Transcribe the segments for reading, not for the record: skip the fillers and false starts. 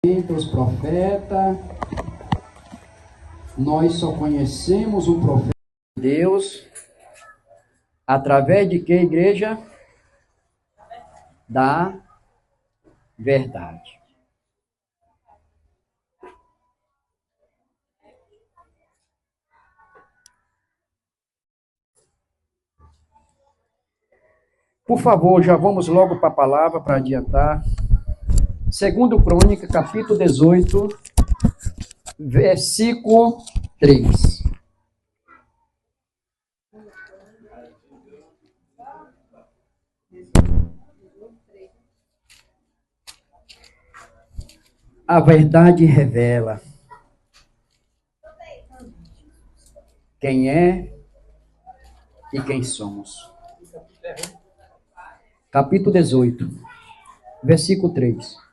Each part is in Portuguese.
Os profetas, nós só conhecemos o profeta de Deus através de que, igreja? Da verdade. Por favor, já vamos logo para a palavra para adiantar. Segundo Crônica, capítulo 18, versículo 3. A verdade revela quem é e quem somos. Capítulo 18, versículo 3.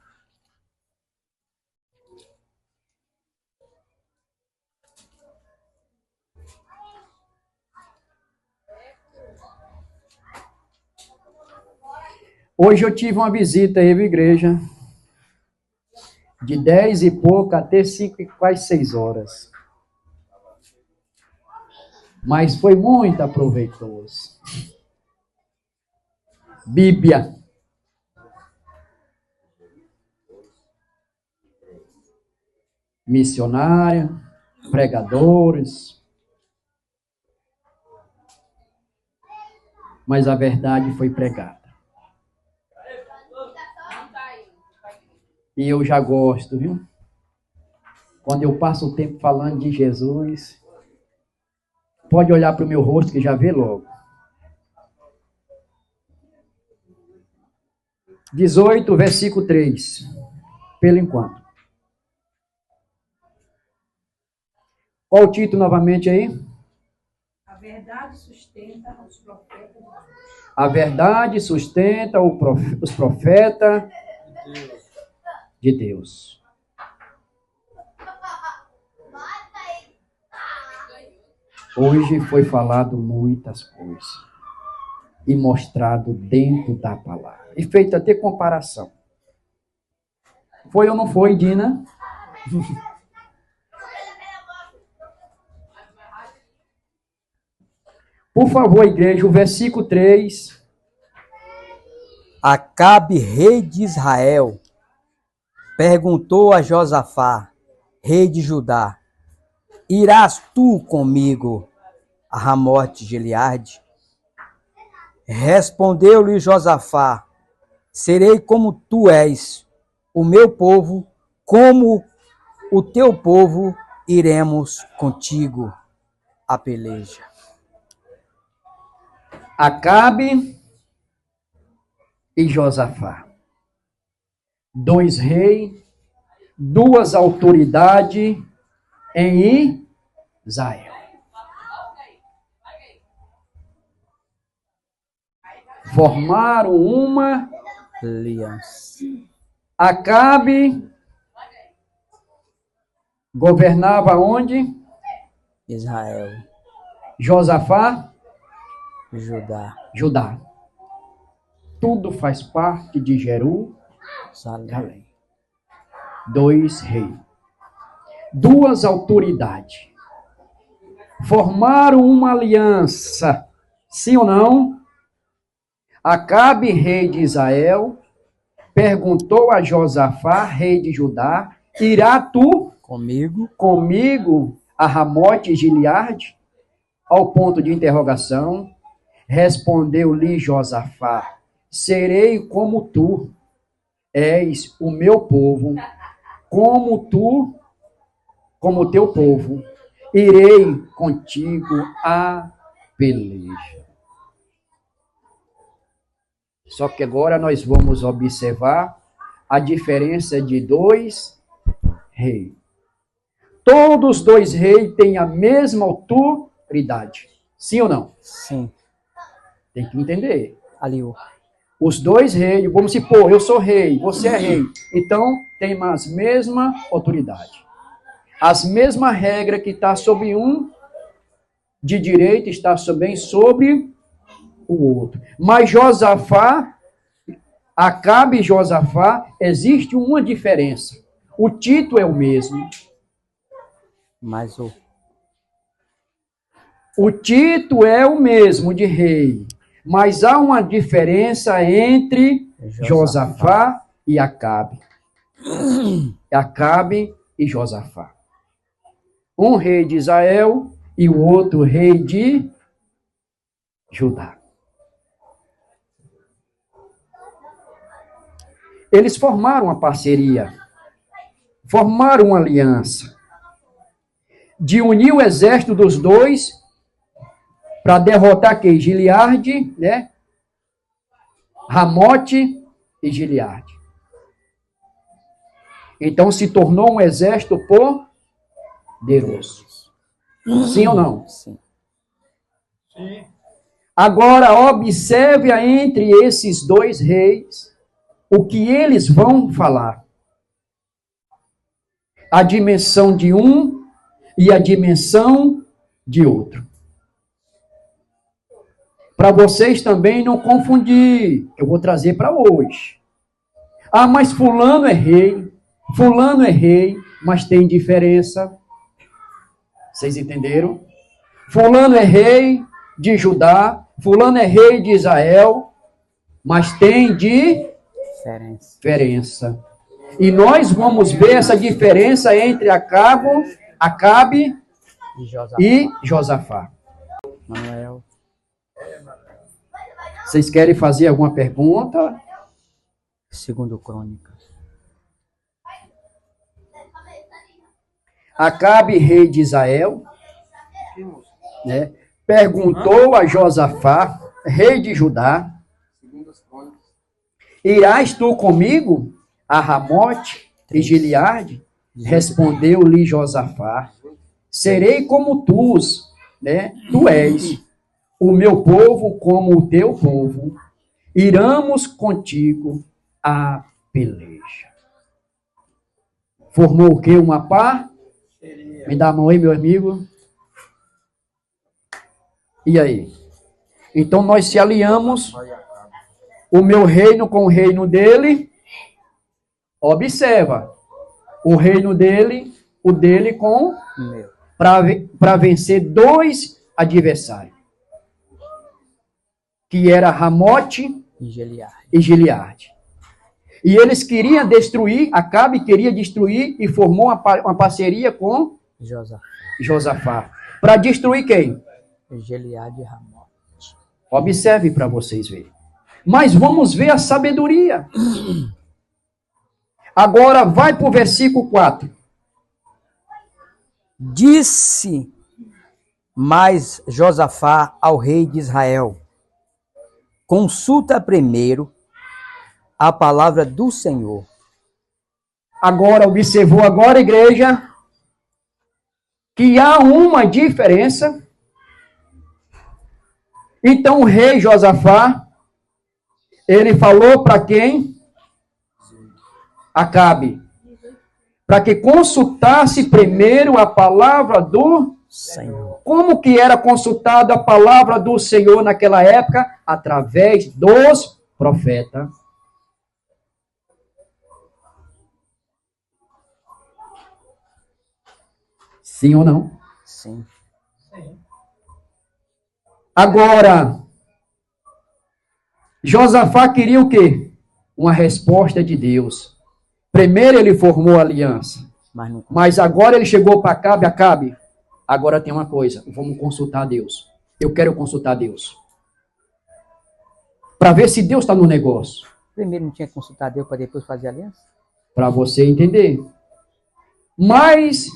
Hoje eu tive uma visita aí à igreja, de 10 e pouco até 5 e quase 6 horas. Mas foi muito aproveitoso. Bíblia. Missionária, pregadores. Mas a verdade foi pregada. E eu já gosto, viu? Quando eu passo o tempo falando de Jesus, pode olhar para o meu rosto que já vê logo. 18, versículo 3. Pelo enquanto. Qual o título novamente aí? A verdade sustenta os profetas de Deus. A verdade sustenta os profetas de Deus. Hoje foi falado muitas coisas e mostrado dentro da palavra e feito até comparação. Foi ou não foi, Dina? Por favor, igreja, o versículo 3. Acabe, rei de Israel, perguntou a Josafá, rei de Judá: irás tu comigo a Ramote de Gileade? Respondeu-lhe Josafá: serei como tu és, o meu povo, como o teu povo, iremos contigo a peleja. Acabe e Josafá. 2 reis, 2 autoridades em Israel. Formaram uma aliança. Acabe governava onde? Israel. Josafá? Judá. Tudo faz parte de Jerusalém. 2 reis. 2 autoridades. Formaram uma aliança. Sim ou não? Acabe, rei de Israel, perguntou a Josafá, rei de Judá: irá tu comigo a Ramote de Gileade? Ao ponto de interrogação. Respondeu-lhe Josafá: serei como tu és o meu povo, como o teu povo, irei contigo a peleja. Só que agora nós vamos observar a diferença de 2 reis. Todos os 2 reis têm a mesma autoridade. Sim ou não? Sim. Tem que entender. Ali. Os 2 reis, vamos supor, eu sou rei, você é rei. Então, tem as mesmas autoridades. As mesmas regras que está sobre um de direito, está também sobre o outro. Mas Josafá, Acabe e Josafá, existe uma diferença. O título é o mesmo. Mas O título é o mesmo de rei, mas há uma diferença entre Josafá e Acabe. Acabe e Josafá. Um rei de Israel e o outro rei de Judá. Eles formaram uma parceria, formaram uma aliança de unir o exército dos dois para derrotar quem? Gileade, né? Ramote e Gileade. Então se tornou um exército poderoso. Sim ou não? sim. Agora observe entre esses dois reis o que eles vão falar. A dimensão de um e a dimensão de outro. Para vocês também não confundir, eu vou trazer para hoje. Ah, mas fulano é rei, mas tem diferença. Vocês entenderam? Fulano é rei de Judá, fulano é rei de Israel, mas tem diferença. E nós vamos ver essa diferença entre Acabe e Josafá. Manuel. Vocês querem fazer alguma pergunta? Segundo Crônicas. Acabe, rei de Israel, né, perguntou a Josafá, rei de Judá, irás tu comigo a Ramote e Gileade? Respondeu-lhe Josafá, serei como tu, né? Tu és o meu povo como o teu povo, iremos contigo a peleja. Formou o quê? Uma pá? Me dá a mão aí, meu amigo. E aí? Então nós se aliamos, o meu reino com o reino dele. Observa, o reino dele, o dele com para vencer dois adversários, que era Ramote e Gileade. E eles queriam destruir, Acabe queria destruir e formou uma parceria com Josafá. Para destruir quem? Gileade e Ramote. Observe para vocês verem. Mas vamos ver a sabedoria. Agora vai para o versículo 4. Disse mais Josafá ao rei de Israel: consulta primeiro a palavra do Senhor. Agora, observou agora, igreja, que há uma diferença. Então o rei Josafá, ele falou para quem? Acabe. Para que consultasse primeiro a palavra do Senhor. Como que era consultada a palavra do Senhor naquela época? Através dos profetas. Sim ou não? Sim. Agora, Josafá queria o quê? Uma resposta de Deus. Primeiro ele formou a aliança. Mas agora ele chegou para Acabe. Agora tem uma coisa, vamos consultar Deus. Eu quero consultar Deus. Para ver se Deus está no negócio. Primeiro não tinha que consultar Deus para depois fazer aliança? Para você entender. Mas,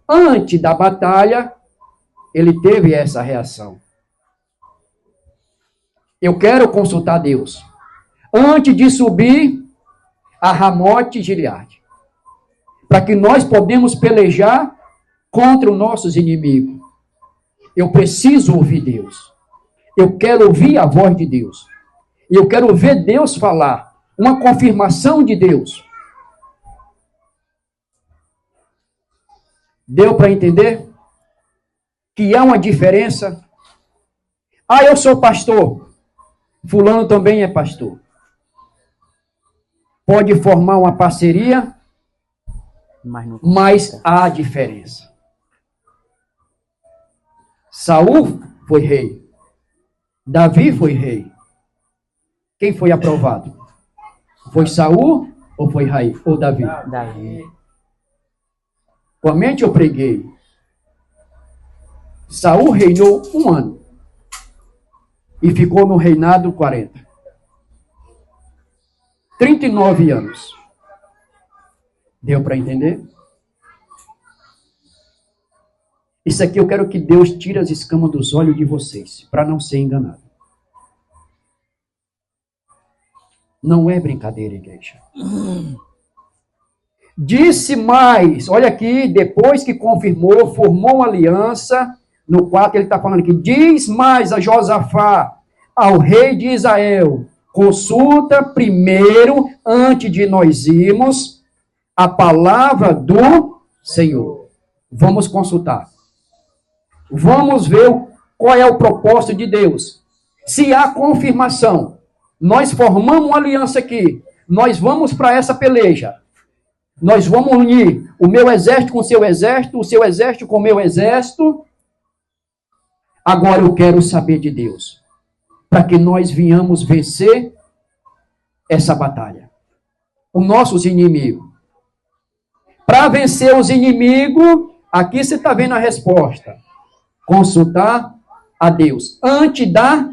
antes da batalha, ele teve essa reação. Eu quero consultar Deus. Antes de subir a Ramote e Gileade. Para que nós podemos pelejar contra os nossos inimigos. Eu preciso ouvir Deus. Eu quero ouvir a voz de Deus. Eu quero ver Deus falar. Uma confirmação de Deus. Deu para entender? Que há uma diferença. Ah, eu sou pastor. Fulano também é pastor. Pode formar uma parceria? Mas há diferença. Saul foi rei. Davi foi rei. Quem foi aprovado? Foi Saul ou foi ou Davi? Davi. Com a mente eu preguei. Saul reinou 1 ano. E ficou no reinado 40. 39 anos. Deu para entender? Isso aqui eu quero que Deus tire as escamas dos olhos de vocês, para não ser enganado. Não é brincadeira, igreja. Disse mais, olha aqui, depois que confirmou, formou uma aliança, no 4 ele está falando aqui, diz mais a Josafá, ao rei de Israel, consulta primeiro, antes de nós irmos, a palavra do Senhor. Vamos consultar. Vamos ver qual é o propósito de Deus. Se há confirmação, nós formamos uma aliança aqui, nós vamos para essa peleja. Nós vamos unir o meu exército com o seu exército com o meu exército. Agora eu quero saber de Deus, para que nós venhamos vencer essa batalha. Os nossos inimigos. Para vencer os inimigos, aqui você está vendo a resposta. Consultar a Deus antes da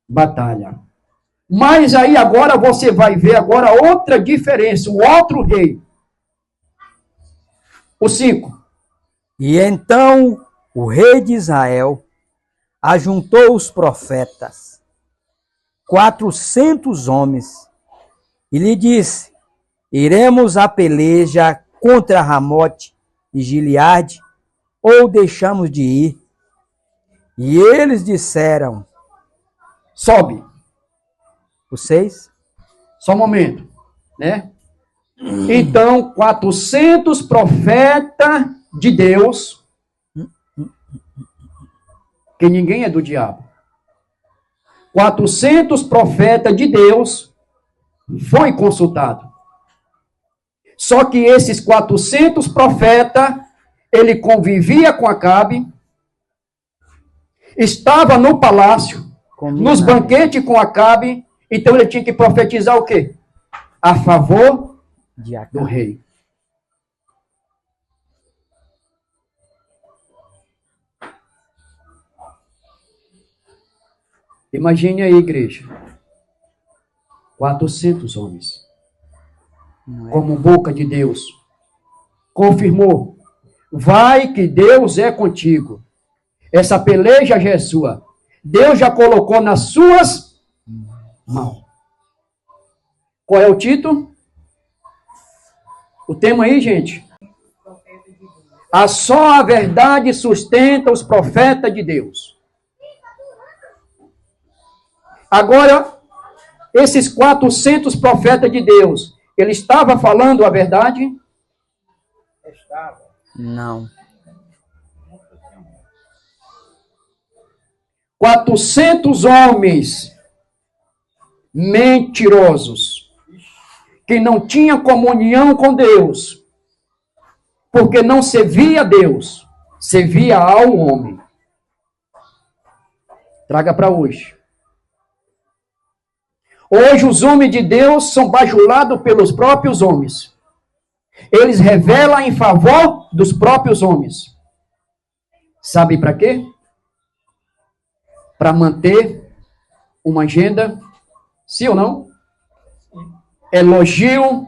batalha. Mas aí agora você vai ver agora outra diferença, o outro rei. O 5. E então o rei de Israel ajuntou os profetas, 400 homens, e lhe disse, iremos à peleja contra Ramote e Gileade, ou deixamos de ir? E eles disseram, sobe. O 6? Só um momento, né? Então, 400 profetas de Deus, que ninguém é do diabo. 400 profetas de Deus foi consultado. Só que esses 400 profetas, ele convivia com Acabe, estava no palácio, nos banquetes com Acabe, então ele tinha que profetizar o quê? A favor do rei. Imagine aí, igreja. 400 homens. Como boca de Deus. Confirmou. Vai que Deus é contigo. Essa peleja já é sua. Deus já colocou nas suas mãos. Qual é o título? O tema aí, gente? Só a verdade sustenta os profetas de Deus. Agora, esses 400 profetas de Deus, ele estava falando a verdade? Estava. Não. 400 homens mentirosos, que não tinham comunhão com Deus, porque não servia a Deus, servia ao homem. Traga para hoje. Hoje os homens de Deus são bajulados pelos próprios homens. Eles revelam em favor dos próprios homens. Sabe para quê? Para manter uma agenda, sim ou não? Elogio,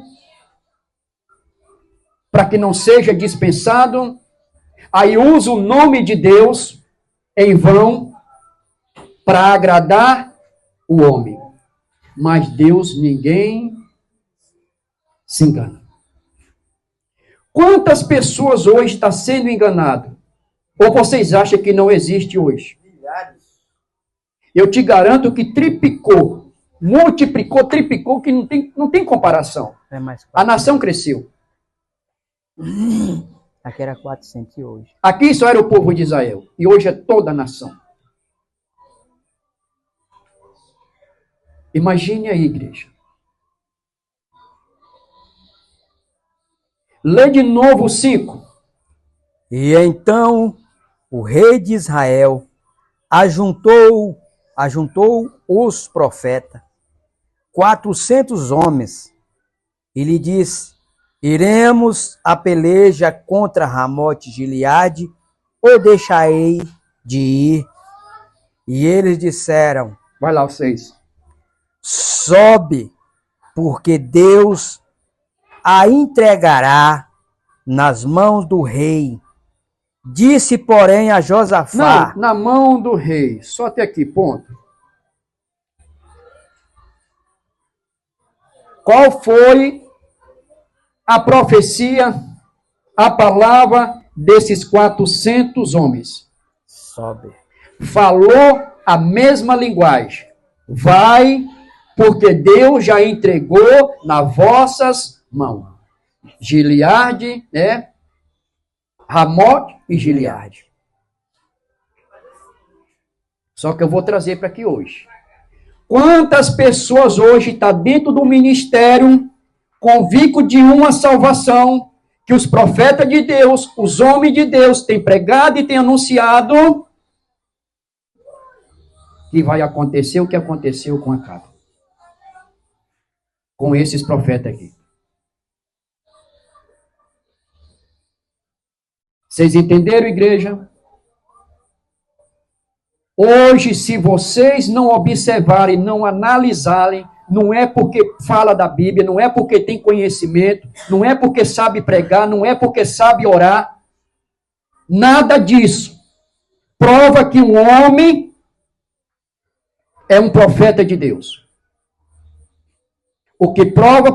para que não seja dispensado. Aí usa o nome de Deus em vão para agradar o homem. Mas Deus, ninguém se engana. Quantas pessoas hoje estão sendo enganadas? Ou vocês acham que não existe hoje? Milhares. Eu te garanto que triplicou, multiplicou, triplicou, que não tem comparação. A nação cresceu. Aqui era 400 e hoje. Aqui só era o povo de Israel. E hoje é toda a nação. Imagine aí, igreja. Lê de novo o 5. E então o rei de Israel ajuntou os profetas, 400 homens, e lhe disse: iremos a peleja contra Ramote Gileade, ou deixarei de ir? E eles disseram: Vai lá, vocês. sobe, porque Deus a entregará nas mãos do rei. Disse, porém, a Josafá: Não, na mão do rei. Só até aqui, ponto. Qual foi a profecia, a palavra desses 400 homens? sobe. Falou a mesma linguagem. Vai, porque Deus já entregou nas vossas mãos. Gileade, né? Ramote e Gileade. Só que eu vou trazer para aqui hoje. Quantas pessoas hoje estão dentro do ministério convicto de uma salvação que os profetas de Deus, os homens de Deus têm pregado e têm anunciado que vai acontecer o que aconteceu com Acabe. Com esses profetas aqui. Vocês entenderam, igreja? Hoje, se vocês não observarem, não analisarem, não é porque fala da Bíblia, não é porque tem conhecimento, não é porque sabe pregar, não é porque sabe orar. Nada disso. Prova que um homem é um profeta de Deus. O que prova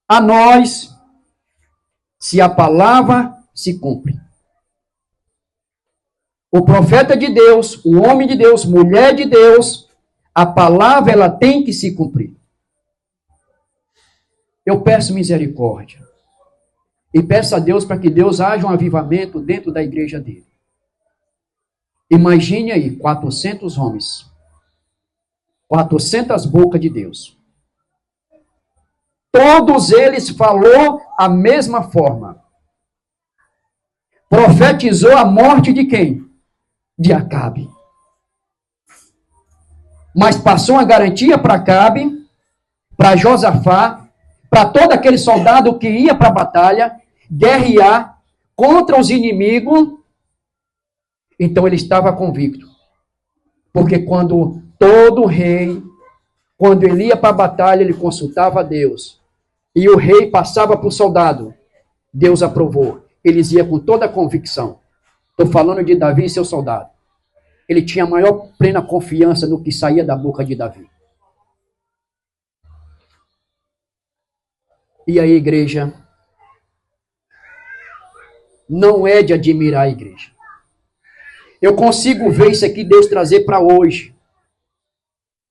a nós se a palavra se cumpre. O profeta de Deus, o homem de Deus, mulher de Deus, a palavra ela tem que se cumprir. Eu peço misericórdia. E peço a Deus para que Deus haja um avivamento dentro da igreja dele. Imagine aí, 400 homens. 400 bocas de Deus. Todos eles falou a mesma forma. Profetizou a morte de quem? De Acabe. Mas passou uma garantia para Acabe, para Josafá, para todo aquele soldado que ia para a batalha, guerrear contra os inimigos. Então ele estava convicto. Porque quando todo rei, quando ele ia para a batalha, ele consultava a Deus. E o rei passava para o soldado. Deus aprovou. Eles iam com toda a convicção. Estou falando de Davi e seu soldado. Ele tinha a maior plena confiança no que saía da boca de Davi. E aí, igreja, não é de admirar a igreja. Eu consigo ver isso aqui, Deus trazer para hoje.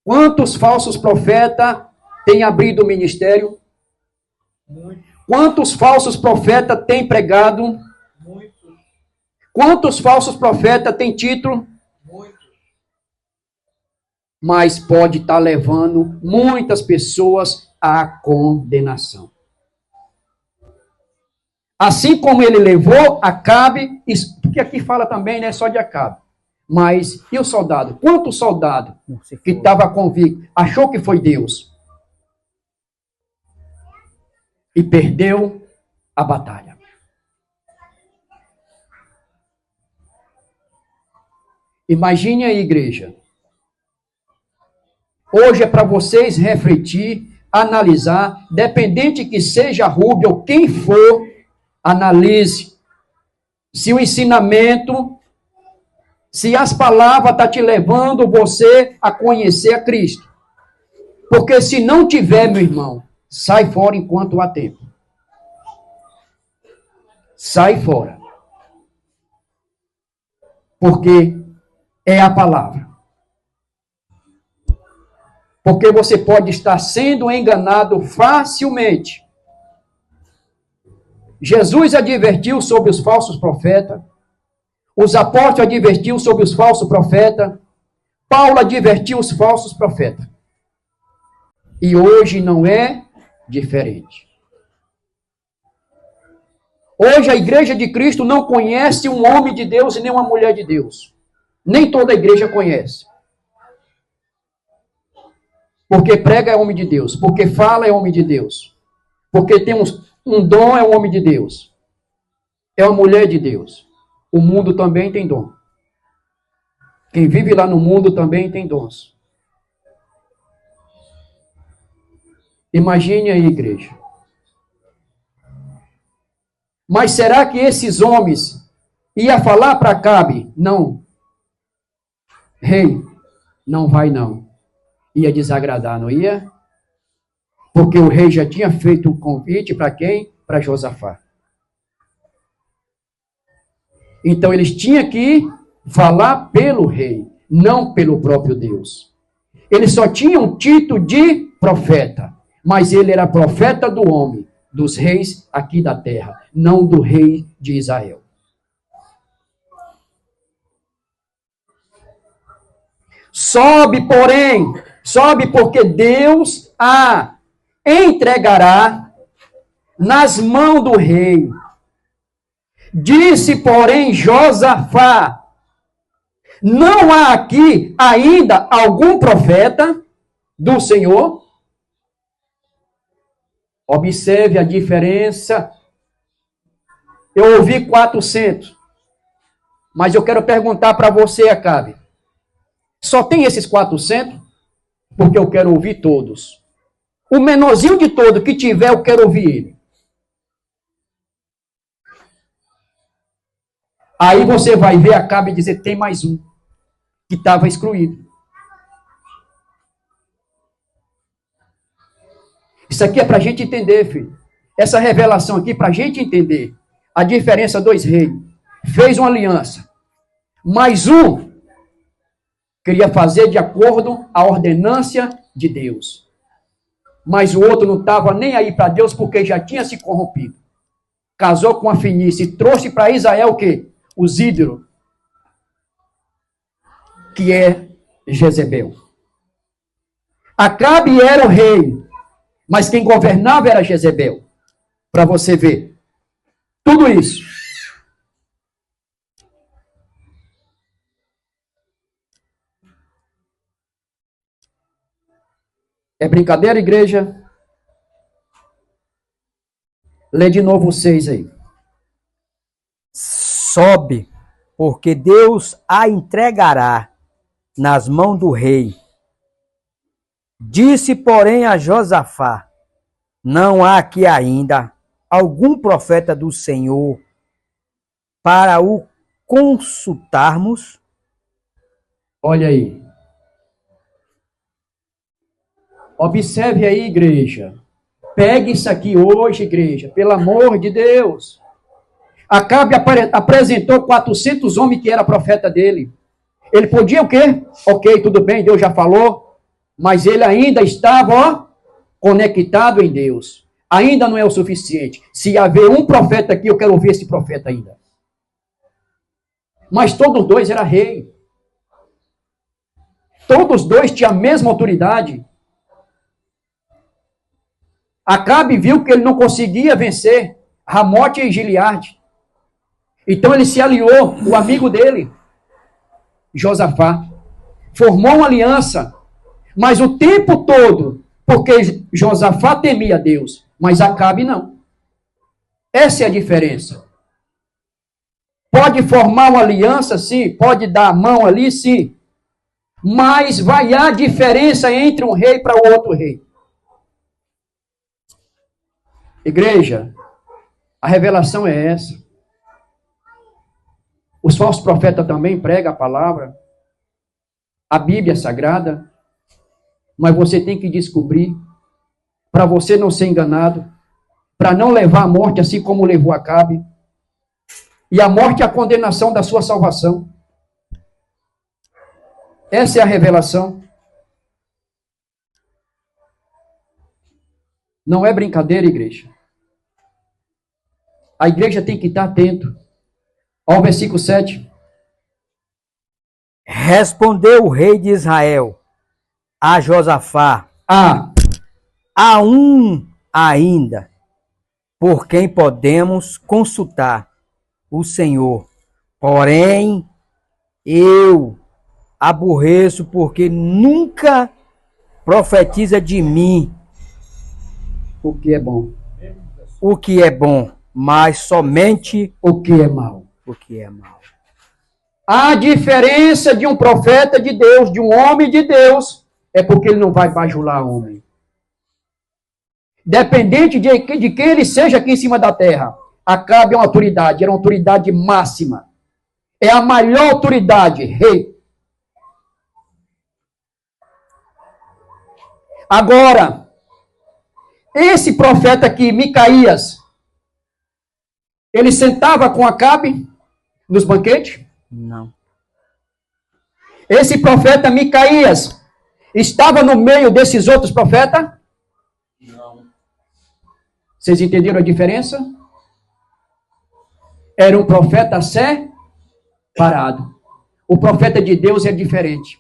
Quantos falsos profetas têm abrido o ministério? Quantos falsos profetas têm pregado? Quantos falsos profetas têm título? Mas pode estar levando muitas pessoas à condenação. Assim como ele levou Acabe, porque aqui fala também, não é só de Acabe. Mas, e o soldado? Quantos soldados que estava convicto, achou que foi Deus? E perdeu a batalha. Imagine aí, igreja. Hoje é para vocês refletir, analisar, dependente que seja Rubio ou quem for, analise se o ensinamento, se as palavras estão te levando você a conhecer a Cristo. Porque se não tiver, meu irmão, sai fora enquanto há tempo. Sai fora. Porque é a palavra. Porque você pode estar sendo enganado facilmente. Jesus advertiu sobre os falsos profetas. Os apóstolos advertiu sobre os falsos profetas. Paulo advertiu os falsos profetas. E hoje não é diferente. Hoje a igreja de Cristo não conhece um homem de Deus e nem uma mulher de Deus. Nem toda a igreja conhece. Porque prega é homem de Deus. Porque fala é homem de Deus. Porque tem um dom é um homem de Deus. É uma mulher de Deus. O mundo também tem dom. Quem vive lá no mundo também tem dons. Imagine aí, igreja. Mas será que esses homens iam falar para Acabe? Não. Rei, não vai não. Ia desagradar, não ia? Porque o rei já tinha feito um convite para quem? Para Josafá. Então eles tinham que falar pelo rei, não pelo próprio Deus. Ele só tinha um título de profeta, mas ele era profeta do homem, dos reis aqui da terra, não do rei de Israel. Sobe, porém, sobe porque Deus a entregará nas mãos do rei. Disse, porém, Josafá: não há aqui ainda algum profeta do Senhor? Observe a diferença. Eu ouvi 400, mas eu quero perguntar para você, Acabe. Só tem esses 400? Porque eu quero ouvir todos. O menorzinho de todo que tiver, eu quero ouvir ele. Aí você vai ver Acabe e dizer, tem mais um, que estava excluído. Isso aqui é para a gente entender, filho. Essa revelação aqui é para a gente entender a diferença dos reis. Fez uma aliança. Mais um queria fazer de acordo a ordenância de Deus. Mas o outro não estava nem aí para Deus porque já tinha se corrompido. Casou com a Fenícia e trouxe para Israel o quê? Os ídolos. Que é Jezebel. Acabe era o rei. Mas quem governava era Jezebel. Para você ver. Tudo isso. É brincadeira, igreja? Lê de novo 6 aí. Sobe, porque Deus a entregará nas mãos do rei. Disse, porém, a Josafá: não há aqui ainda algum profeta do Senhor para o consultarmos? Olha aí. Observe aí, igreja. Pegue isso aqui hoje, igreja. Pelo amor de Deus. Acabe apresentou 400 homens que era profeta dele. Ele podia o quê? Ok, tudo bem, Deus já falou. Mas ele ainda estava conectado em Deus. Ainda não é o suficiente. Se haver um profeta aqui, eu quero ouvir esse profeta ainda. Mas todos dois eram rei. Todos dois tinham a mesma autoridade. Acabe viu que ele não conseguia vencer Ramote e Gileade. Então ele se aliou, o amigo dele, Josafá. Formou uma aliança. Mas o tempo todo, porque Josafá temia Deus, mas Acabe não. Essa é a diferença. Pode formar uma aliança, sim. Pode dar a mão ali, sim. Mas vai há diferença entre um rei para o outro rei. Igreja, a revelação é essa. Os falsos profetas também pregam a palavra. A Bíblia é sagrada. Mas você tem que descobrir, para você não ser enganado, para não levar a morte assim como levou Acabe. E a morte é a condenação da sua salvação. Essa é a revelação. Não é brincadeira, igreja. A igreja tem que estar atento. Ao versículo 7. Respondeu o rei de Israel a Josafá: há um ainda, por quem podemos consultar o Senhor. Porém, eu aborreço porque nunca profetiza de mim O que é bom, o que é bom, mas somente o que é mal. o que é mal. A diferença de um profeta de Deus, de um homem de Deus, é porque ele não vai bajular homem. Dependente de quem ele seja aqui em cima da terra, Acabe é uma autoridade, era uma autoridade máxima. É a maior autoridade, rei. Agora, esse profeta aqui, Micaías, ele sentava com Acabe nos banquetes? Não. Esse profeta Micaías estava no meio desses outros profetas? Não. Vocês entenderam a diferença? Era um profeta separado. O profeta de Deus é diferente.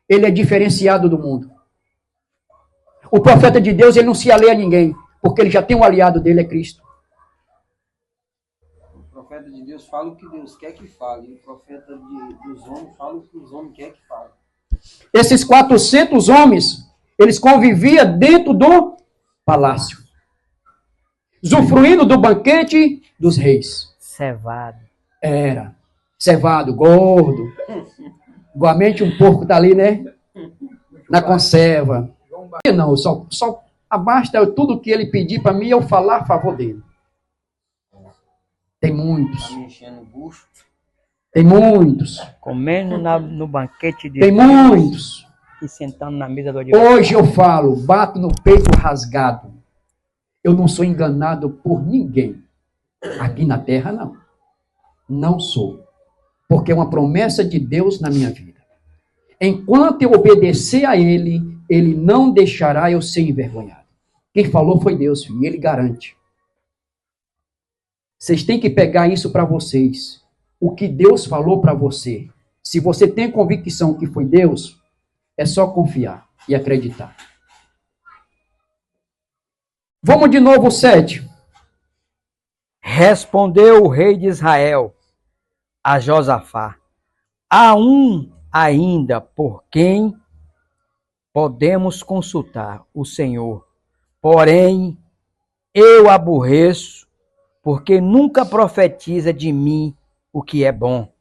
Ele é diferenciado do mundo. O profeta de Deus, ele não se alheia a ninguém, porque ele já tem um aliado dele, é Cristo. O profeta de Deus fala o que Deus quer que fale. E o profeta dos homens fala o que os homens querem que fale. Esses 400 homens, eles conviviam dentro do palácio, usufruindo do banquete dos reis. Cevado. Era cevado, gordo. Igualmente um porco tá ali, né? Na conserva. Não, só basta tudo que ele pedir para mim eu falar a favor dele. Tem muitos. Tá me enchendo o bucho. Tem muitos. Comendo no banquete de Tem Deus muitos. e sentando na mesa do adversário. Hoje eu falo, bato no peito rasgado. Eu não sou enganado por ninguém. Aqui na terra, não. Não sou. Porque é uma promessa de Deus na minha vida. Enquanto eu obedecer a Ele, Ele não deixará eu ser envergonhado. Quem falou foi Deus, filho, e Ele garante. Vocês têm que pegar isso para vocês. O que Deus falou para você. Se você tem convicção que foi Deus, é só confiar e acreditar. Vamos de novo, 7. Respondeu o rei de Israel a Josafá: há um ainda por quem podemos consultar o Senhor. Porém, eu aborreço, porque nunca profetiza de mim o que é bom,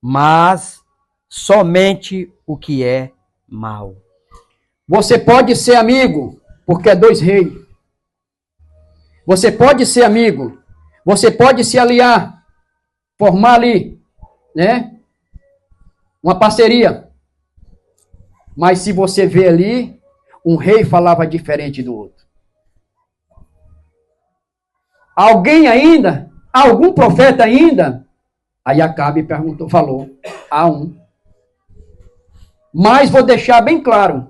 mas somente o que é mal. Você pode ser amigo, porque é dois reis. Você pode ser amigo. Você pode se aliar, formar ali, né? Uma parceria. Mas se você vê ali, um rei falava diferente do outro. Alguém ainda? Algum profeta ainda? Aí Acabe falou, há um. Mas vou deixar bem claro,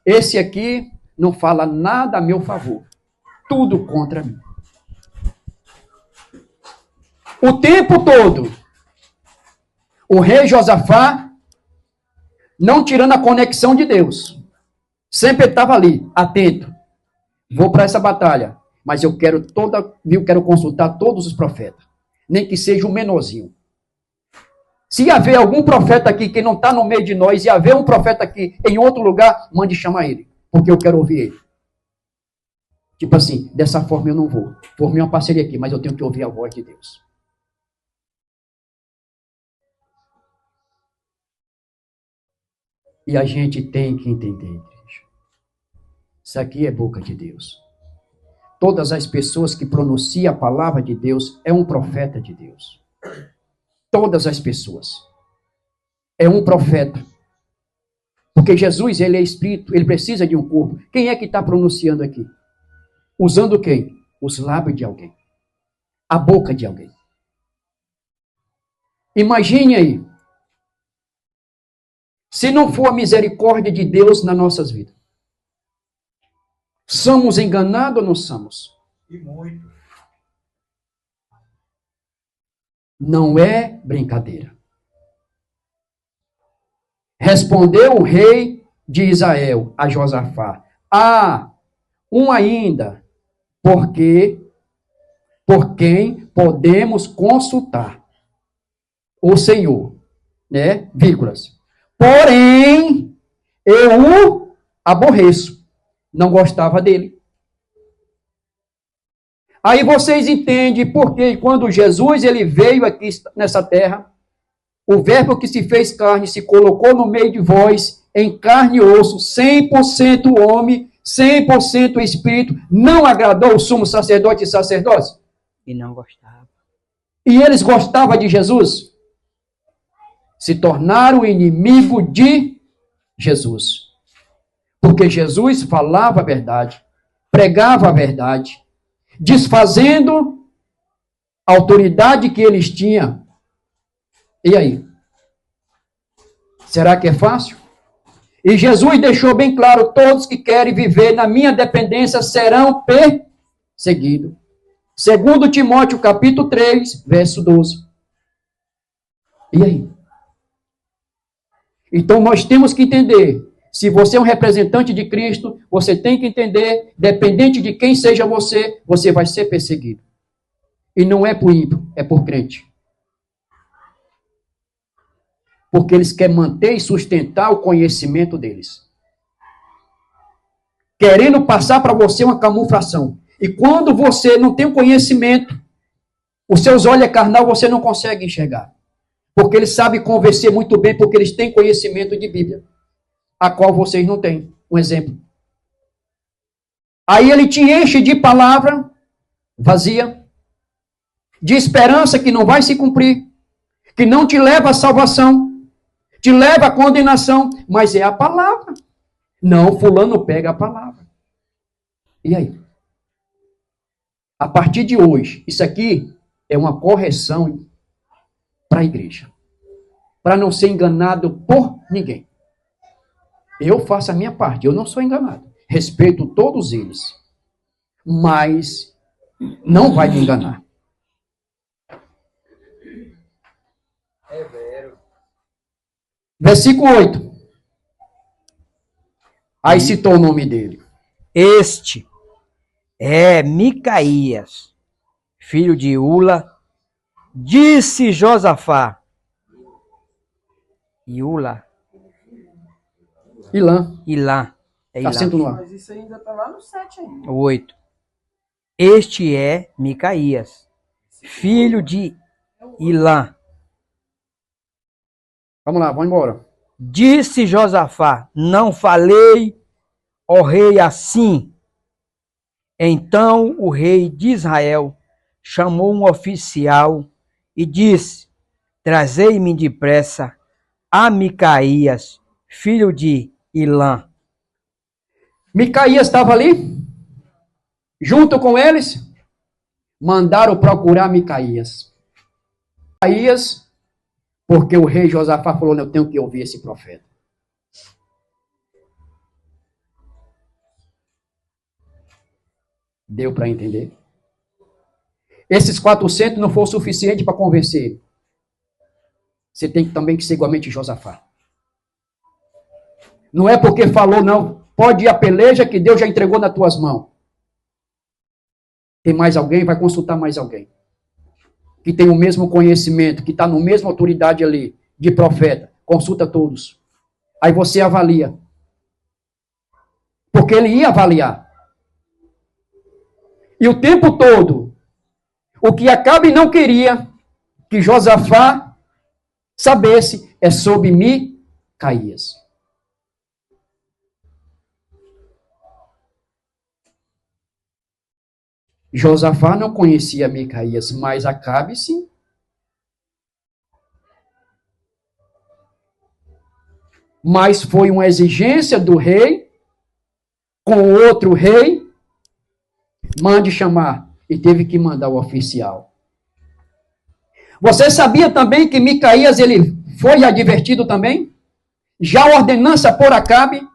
esse aqui não fala nada a meu favor. Tudo contra mim. O tempo todo, o rei Josafá, não tirando a conexão de Deus, sempre estava ali, atento. Vou para essa batalha, mas eu quero consultar todos os profetas, nem que seja o menorzinho. Se haver algum profeta aqui que não está no meio de nós, e haver um profeta aqui em outro lugar, mande chamar ele, porque eu quero ouvir ele. Tipo assim, dessa forma eu não vou. Formei uma parceria aqui, mas eu tenho que ouvir a voz de Deus. E a gente tem que entender, igreja. Isso aqui é boca de Deus. Todas as pessoas que pronunciam a palavra de Deus é um profeta de Deus. Todas as pessoas. É um profeta. Porque Jesus, ele é espírito, ele precisa de um corpo. Quem é que está pronunciando aqui? Usando quem? Os lábios de alguém. A boca de alguém. Imagine aí. Se não for a misericórdia de Deus nas nossas vidas. Somos enganados ou não somos? E muito. Não é brincadeira. Respondeu o rei de Israel a Josafá: há um ainda, porque por quem podemos consultar o Senhor, né? Vírgulas. Porém, eu o aborreço. Não gostava dele. Aí vocês entendem porque quando Jesus ele veio aqui nessa terra, o verbo que se fez carne se colocou no meio de vós, em carne e osso, 100% homem, 100% espírito, não agradou o sumo sacerdote e sacerdotes? E não gostava. E eles gostavam de Jesus? Se tornaram inimigo de Jesus. Porque Jesus falava a verdade, pregava a verdade, desfazendo a autoridade que eles tinham. E aí? Será que é fácil? E Jesus deixou bem claro, todos que querem viver na minha dependência serão perseguidos. 2 Timóteo capítulo 3, verso 12. E aí? Então nós temos que entender, se você é um representante de Cristo, você tem que entender, dependente de quem seja você, você vai ser perseguido. E não é por ímpio, é por crente. Porque eles querem manter e sustentar o conhecimento deles. Querendo passar para você uma camuflação. E quando você não tem o conhecimento, os seus olhos é carnal, você não consegue enxergar. Porque eles sabem convencer muito bem, porque eles têm conhecimento de Bíblia, a qual vocês não têm. Um exemplo. Aí ele te enche de palavra vazia, de esperança que não vai se cumprir, que não te leva à salvação, te leva à condenação, mas é a palavra. Não, fulano pega a palavra. E aí? A partir de hoje, isso aqui é uma correção para a igreja. Para não ser enganado por ninguém. Eu faço a minha parte, eu não sou enganado. Respeito todos eles. Mas não vai me enganar. Versículo 8. Aí citou o nome dele. Este é Micaías, filho de Ula, disse Josafá. Iula. Ilã. Ilã. É Ilã. Acento no ar. Mas isso ainda tá lá no 7 ainda. 8. Este é Micaías, filho de Ilã. Vamos lá, vamos embora. Disse Josafá, não falei, ó rei, assim. Então o rei de Israel chamou um oficial e disse, trazei-me depressa a Micaías, filho de Ilã. Micaías estava ali, junto com eles, mandaram procurar Micaías. Micaías, porque o rei Josafá falou, eu tenho que ouvir esse profeta. Deu para entender? Esses 400 não foram suficientes para convencer. Você tem que também ser igualmente Josafá. Não é porque falou, não. Pode ir à peleja que Deus já entregou nas tuas mãos. Tem mais alguém? Vai consultar mais alguém. Que tem o mesmo conhecimento, que está na mesma autoridade ali, de profeta. Consulta todos. Aí você avalia. Porque ele ia avaliar. E o tempo todo, o que Acabe não queria que Josafá sabesse é sobre Micaías. Josafá não conhecia Micaías, mas Acabe sim. Mas foi uma exigência do rei, com outro rei, mande chamar. E teve que mandar o oficial. Você sabia também que Micaías ele foi advertido também? Já a ordenança por Acabe,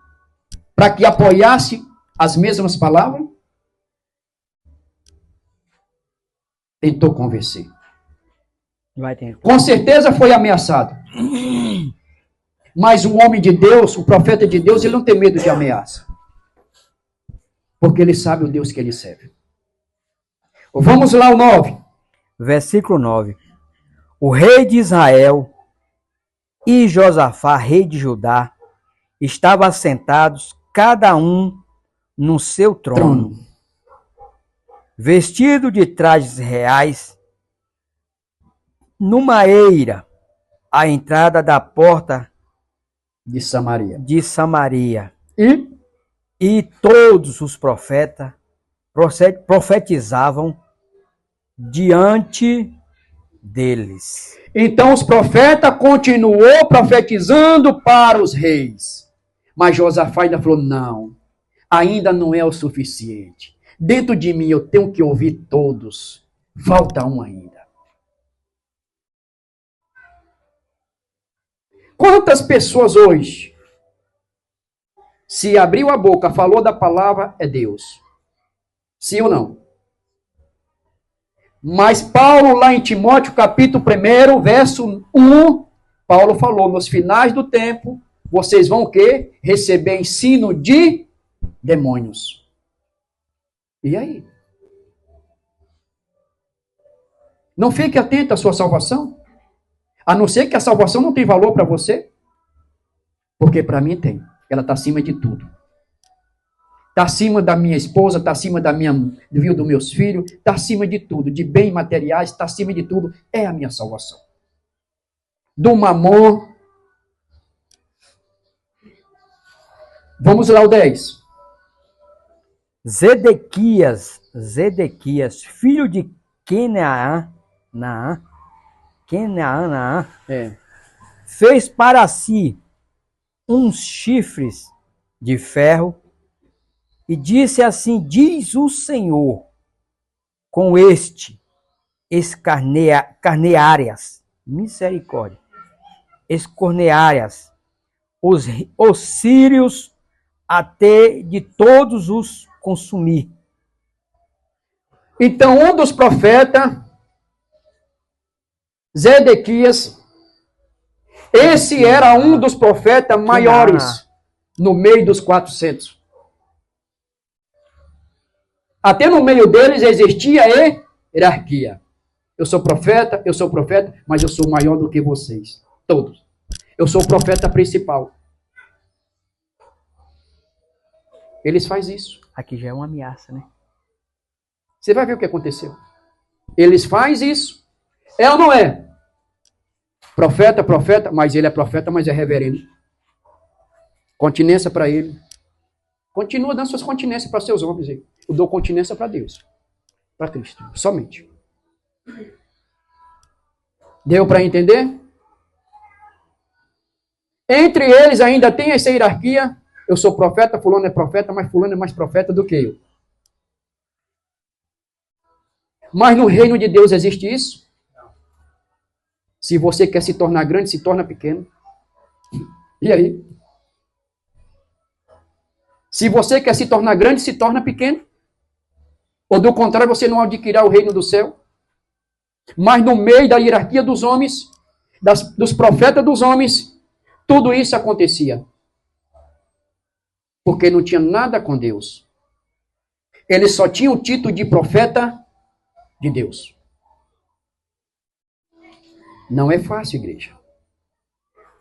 para que apoiasse as mesmas palavras? Tentou convencer. Vai ter. Com certeza foi ameaçado. Mas um homem de Deus, o profeta de Deus, ele não tem medo de ameaça. Porque ele sabe o Deus que ele serve. Vamos lá, o 9. Versículo 9. O rei de Israel e Josafá, rei de Judá, estavam assentados, cada um no seu trono, vestido de trajes reais, numa eira, à entrada da porta De Samaria. de Samaria. E E todos os profetas profetizavam diante deles. então os profetas continuou profetizando para os reis. Mas Josafá ainda falou, não, ainda não é o suficiente. Dentro de mim eu tenho que ouvir todos. Falta um ainda. Quantas pessoas hoje, se abriu a boca, falou da palavra, é Deus? Sim ou não? Mas Paulo, lá em Timóteo, capítulo 1, verso 1, Paulo falou, nos finais do tempo, vocês vão o quê? Receber ensino de demônios. E aí? Não fique atento à sua salvação. A não ser que a salvação não tem valor para você. Porque para mim tem. Ela está acima de tudo. Está acima da minha esposa, está acima da minha vida dos meus filhos, está acima de tudo. De bens materiais, está acima de tudo. É a minha salvação. Do mamon. Vamos lá, o 10. Zedequias, filho de Kenaã, fez para si uns chifres de ferro e disse assim, diz o Senhor, com carneárias, misericórdia, escorneárias, os sírios até de todos os consumir. Então, um dos profetas, Zedequias, esse era um dos profetas maiores no meio dos 400. Até no meio deles existia hierarquia. Eu sou profeta, mas eu sou maior do que vocês. Todos. Eu sou o profeta principal. Eles fazem isso. Aqui já é uma ameaça, né? Você vai ver o que aconteceu. Eles fazem isso. É ou não é? Profeta, mas ele é profeta, mas é reverendo. Continência para ele. Continua dando suas continências para seus homens. Eu dou continência para Deus. Para Cristo. Somente. Deu para entender? Entre eles ainda tem essa hierarquia. Eu sou profeta, fulano é profeta, mas fulano é mais profeta do que eu. Mas no reino de Deus existe isso? Se você quer se tornar grande, se torna pequeno. E aí? Se você quer se tornar grande, se torna pequeno. Ou do contrário, você não adquirirá o reino do céu. Mas no meio da hierarquia dos homens, dos profetas dos homens, tudo isso acontecia. Porque não tinha nada com Deus. Eles só tinham o título de profeta de Deus. Não é fácil, igreja.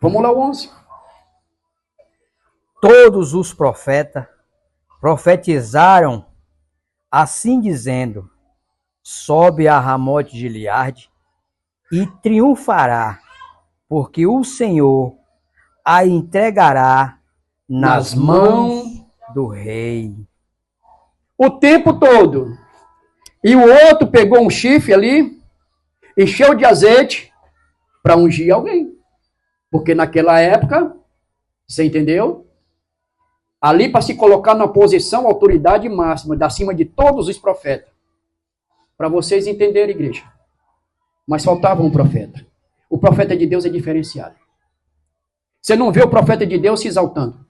Vamos lá, 11. Todos os profetas profetizaram assim dizendo, sobe a Ramote de Gileade e triunfará, porque o Senhor a entregará nas mãos do rei. O tempo todo. E o outro pegou um chifre ali, encheu de azeite para ungir alguém. Porque naquela época, você entendeu? Ali para se colocar na posição, autoridade máxima, acima de todos os profetas. Para vocês entenderem, igreja. Mas faltava um profeta. O profeta de Deus é diferenciado. Você não vê o profeta de Deus se exaltando.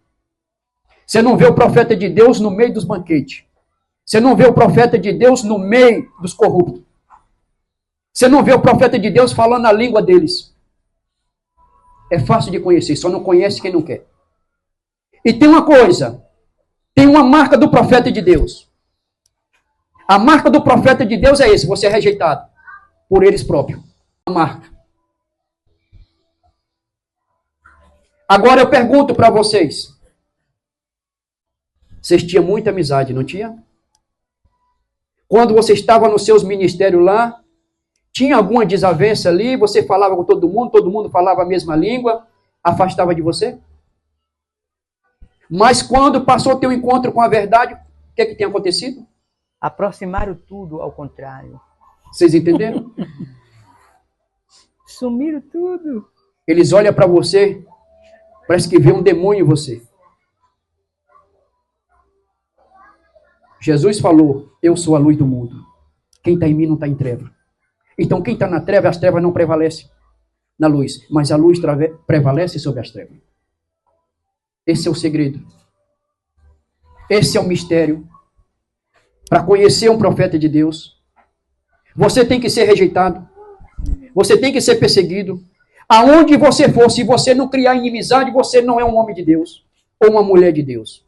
Você não vê o profeta de Deus no meio dos banquetes. Você não vê o profeta de Deus no meio dos corruptos. Você não vê o profeta de Deus falando a língua deles. É fácil de conhecer, só não conhece quem não quer. E tem uma coisa, tem uma marca do profeta de Deus. A marca do profeta de Deus é esse, você é rejeitado por eles próprios. A marca. Agora eu pergunto para vocês. Vocês tinham muita amizade, não tinha? Quando você estava nos seus ministérios lá, tinha alguma desavença ali, você falava com todo mundo falava a mesma língua, afastava de você? Mas quando passou o teu encontro com a verdade, o que é que tem acontecido? Aproximaram tudo ao contrário. Vocês entenderam? Sumiram tudo. Eles olham para você, parece que vê um demônio em você. Jesus falou, eu sou a luz do mundo. Quem está em mim não está em treva. Então quem está na treva, as trevas não prevalecem na luz. Mas a luz prevalece sobre as trevas. Esse é o segredo. Esse é o mistério. Para conhecer um profeta de Deus, você tem que ser rejeitado. Você tem que ser perseguido. Aonde você for, se você não criar inimizade, você não é um homem de Deus. Ou uma mulher de Deus.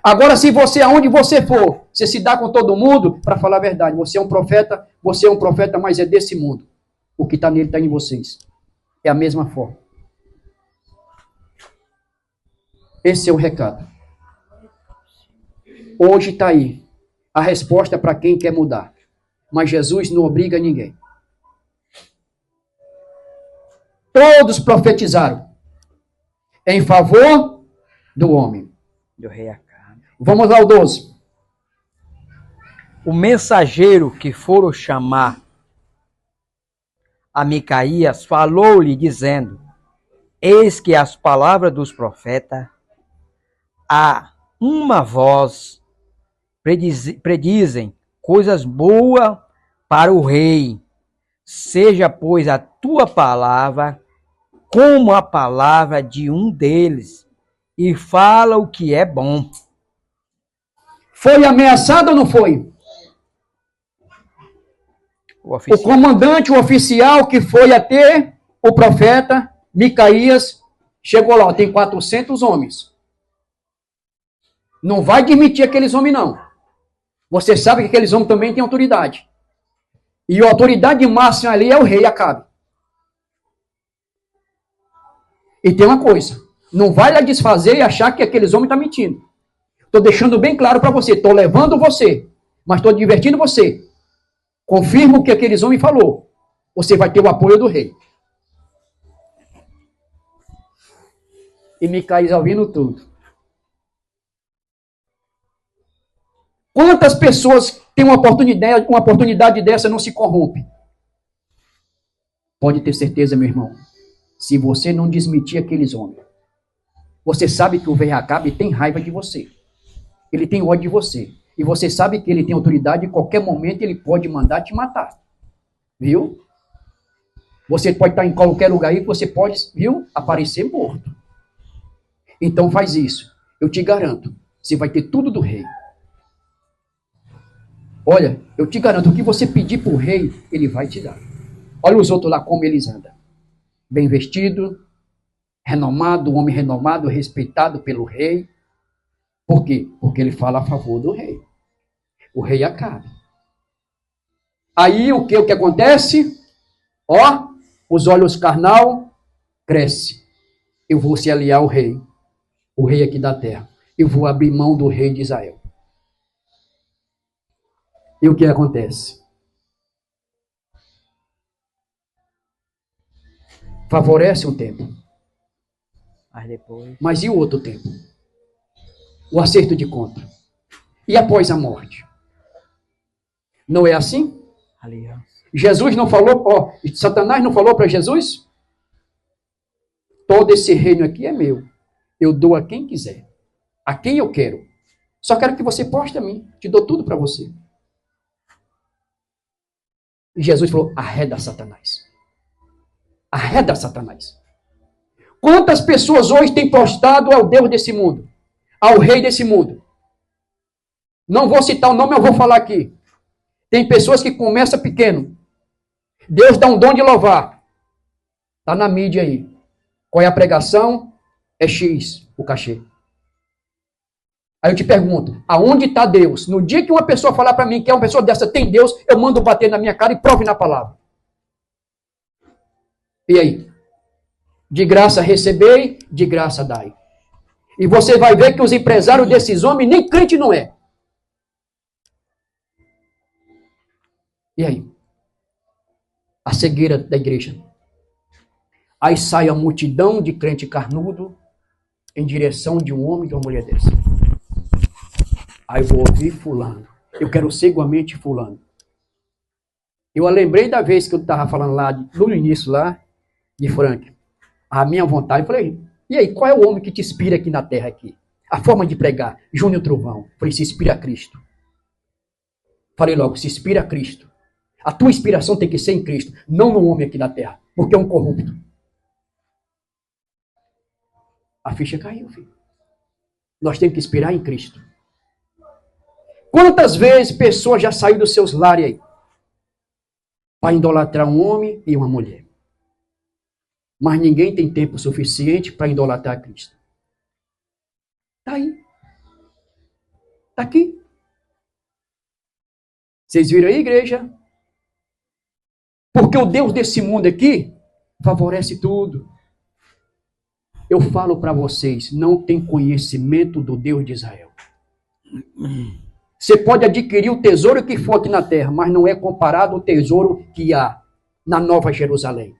Agora, se você, aonde você for, você se dá com todo mundo, para falar a verdade, você é um profeta, mas é desse mundo. O que está nele está em vocês. É a mesma forma. Esse é o recado. Hoje está aí a resposta para quem quer mudar. Mas Jesus não obriga ninguém. Todos profetizaram em favor do homem. Do rei Acabe. Vamos lá ao 12. O mensageiro que foram chamar a Micaías falou-lhe dizendo: eis que as palavras dos profetas a uma voz predizem coisas boas para o rei. Seja, pois, a tua palavra como a palavra de um deles, e fala o que é bom. Foi ameaçado ou não foi? O comandante, o oficial que foi até o profeta Micaías, chegou lá, tem 400 homens. Não vai admitir aqueles homens, não. Você sabe que aqueles homens também têm autoridade. E a autoridade máxima ali é o rei Acabe. E tem uma coisa, não vai lá desfazer e achar que aqueles homens estão mentindo. Estou deixando bem claro para você, estou levando você, mas estou divertindo você. Confirmo o que aqueles homens falou. Você vai ter o apoio do rei. E Micaías ouvindo tudo. Quantas pessoas têm uma oportunidade dessa e não se corrompe? Pode ter certeza, meu irmão. Se você não desmentir aqueles homens, você sabe que o rei Acabe tem raiva de você. Ele tem ódio de você. E você sabe que ele tem autoridade, em qualquer momento ele pode mandar te matar. Viu? Você pode estar em qualquer lugar aí que você pode, viu, aparecer morto. Então faz isso. Eu te garanto, você vai ter tudo do rei. Olha, eu te garanto, o que você pedir para o rei, ele vai te dar. Olha os outros lá como eles andam. Bem vestido, renomado, um homem renomado, respeitado pelo rei. Por quê? Porque ele fala a favor do rei. O rei Acabe. Aí o que acontece? Ó, os olhos carnal cresce. Eu vou se aliar ao rei. O rei aqui da terra. Eu vou abrir mão do rei de Israel. E o que acontece? Favorece um tempo. Mas e o outro tempo? O acerto de conta. E após a morte? Não é assim? Aliança. Jesus não falou, ó, Satanás não falou para Jesus? Todo esse reino aqui é meu. Eu dou a quem quiser. A quem eu quero. Só quero que você poste a mim. Te dou tudo para você. E Jesus falou, arreda Satanás. Arreda Satanás. Quantas pessoas hoje têm postado ao Deus desse mundo? Ao rei desse mundo? Não vou citar o nome, eu vou falar aqui. Tem pessoas que começam pequeno. Deus dá um dom de louvar. Está na mídia aí. Qual é a pregação? É X o cachê. Aí eu te pergunto, aonde está Deus? No dia que uma pessoa falar para mim que é uma pessoa dessa tem Deus, eu mando bater na minha cara e prove na palavra. E aí? De graça recebei, de graça dai. E você vai ver que os empresários desses homens nem crente não é. E aí? A cegueira da igreja. Aí sai a multidão de crente carnudo em direção de um homem e de uma mulher dessa. Aí eu vou ouvir fulano. Eu quero ser igualmente fulano. Eu lembrei da vez que eu estava falando lá, no início lá, de Frank. A minha vontade, eu falei, e aí, qual é o homem que te inspira aqui na terra aqui? A forma de pregar, Júnior Trovão. Eu falei, se inspira a Cristo. Falei logo, se inspira a Cristo. A tua inspiração tem que ser em Cristo, não no homem aqui na terra, porque é um corrupto. A ficha caiu, filho. Nós temos que inspirar em Cristo. Quantas vezes pessoas já saíram dos seus lares aí para idolatrar um homem e uma mulher? Mas ninguém tem tempo suficiente para idolatrar Cristo. Está aí. Está aqui. Vocês viram aí, igreja? Porque o Deus desse mundo aqui favorece tudo. Eu falo para vocês, não tem conhecimento do Deus de Israel. Você pode adquirir o tesouro que for aqui na terra, mas não é comparado ao tesouro que há na Nova Jerusalém.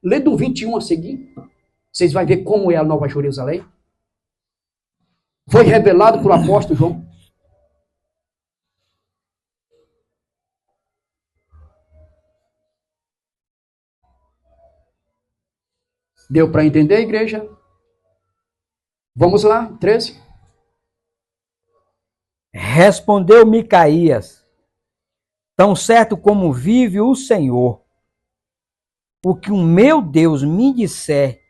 Lê do 21 a seguir. Vocês vão ver como é a Nova Jerusalém. Foi revelado pelo apóstolo João. Deu para entender, igreja? Vamos lá, 13. Respondeu Micaías, tão certo como vive o Senhor, o que o meu Deus me disser,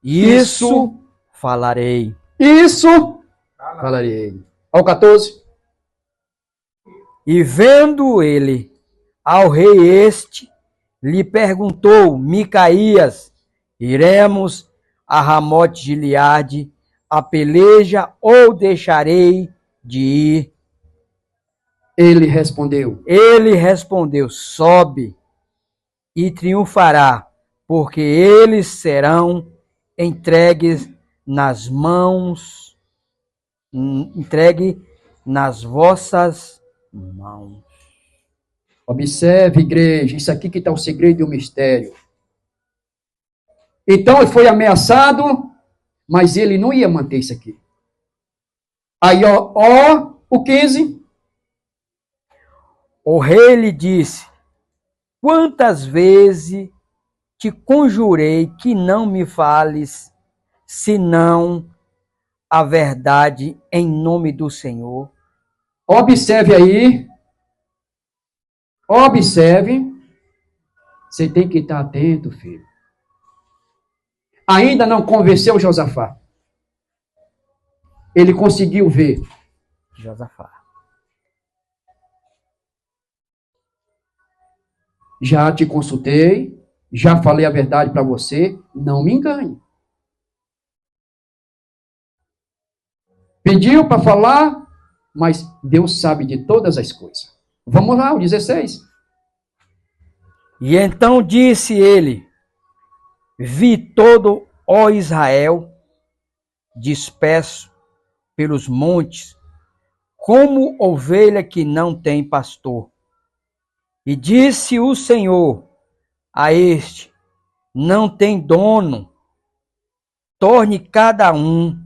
isso falarei. Isso falarei. Ao 14. E vendo ele ao rei este, lhe perguntou Micaías, iremos a Ramote de Gileade, a peleja, ou deixarei de ir? Ele respondeu, sobe e triunfará, porque eles serão entregues nas vossas mãos. Observe, igreja, isso aqui que está o segredo e o mistério. Então ele foi ameaçado, mas ele não ia manter isso aqui. Aí, o 15. O rei lhe disse, quantas vezes te conjurei que não me fales, senão a verdade em nome do Senhor? Observe aí. Observe. Você tem que estar atento, filho. Ainda não convenceu Josafá. Ele conseguiu ver. Josafá. Já te consultei, já falei a verdade para você, não me engane. Pediu para falar, mas Deus sabe de todas as coisas. Vamos lá, o 16. E então disse ele, vi todo, ó Israel, disperso pelos montes, como ovelha que não tem pastor. E disse o Senhor a este, não tem dono, torne cada um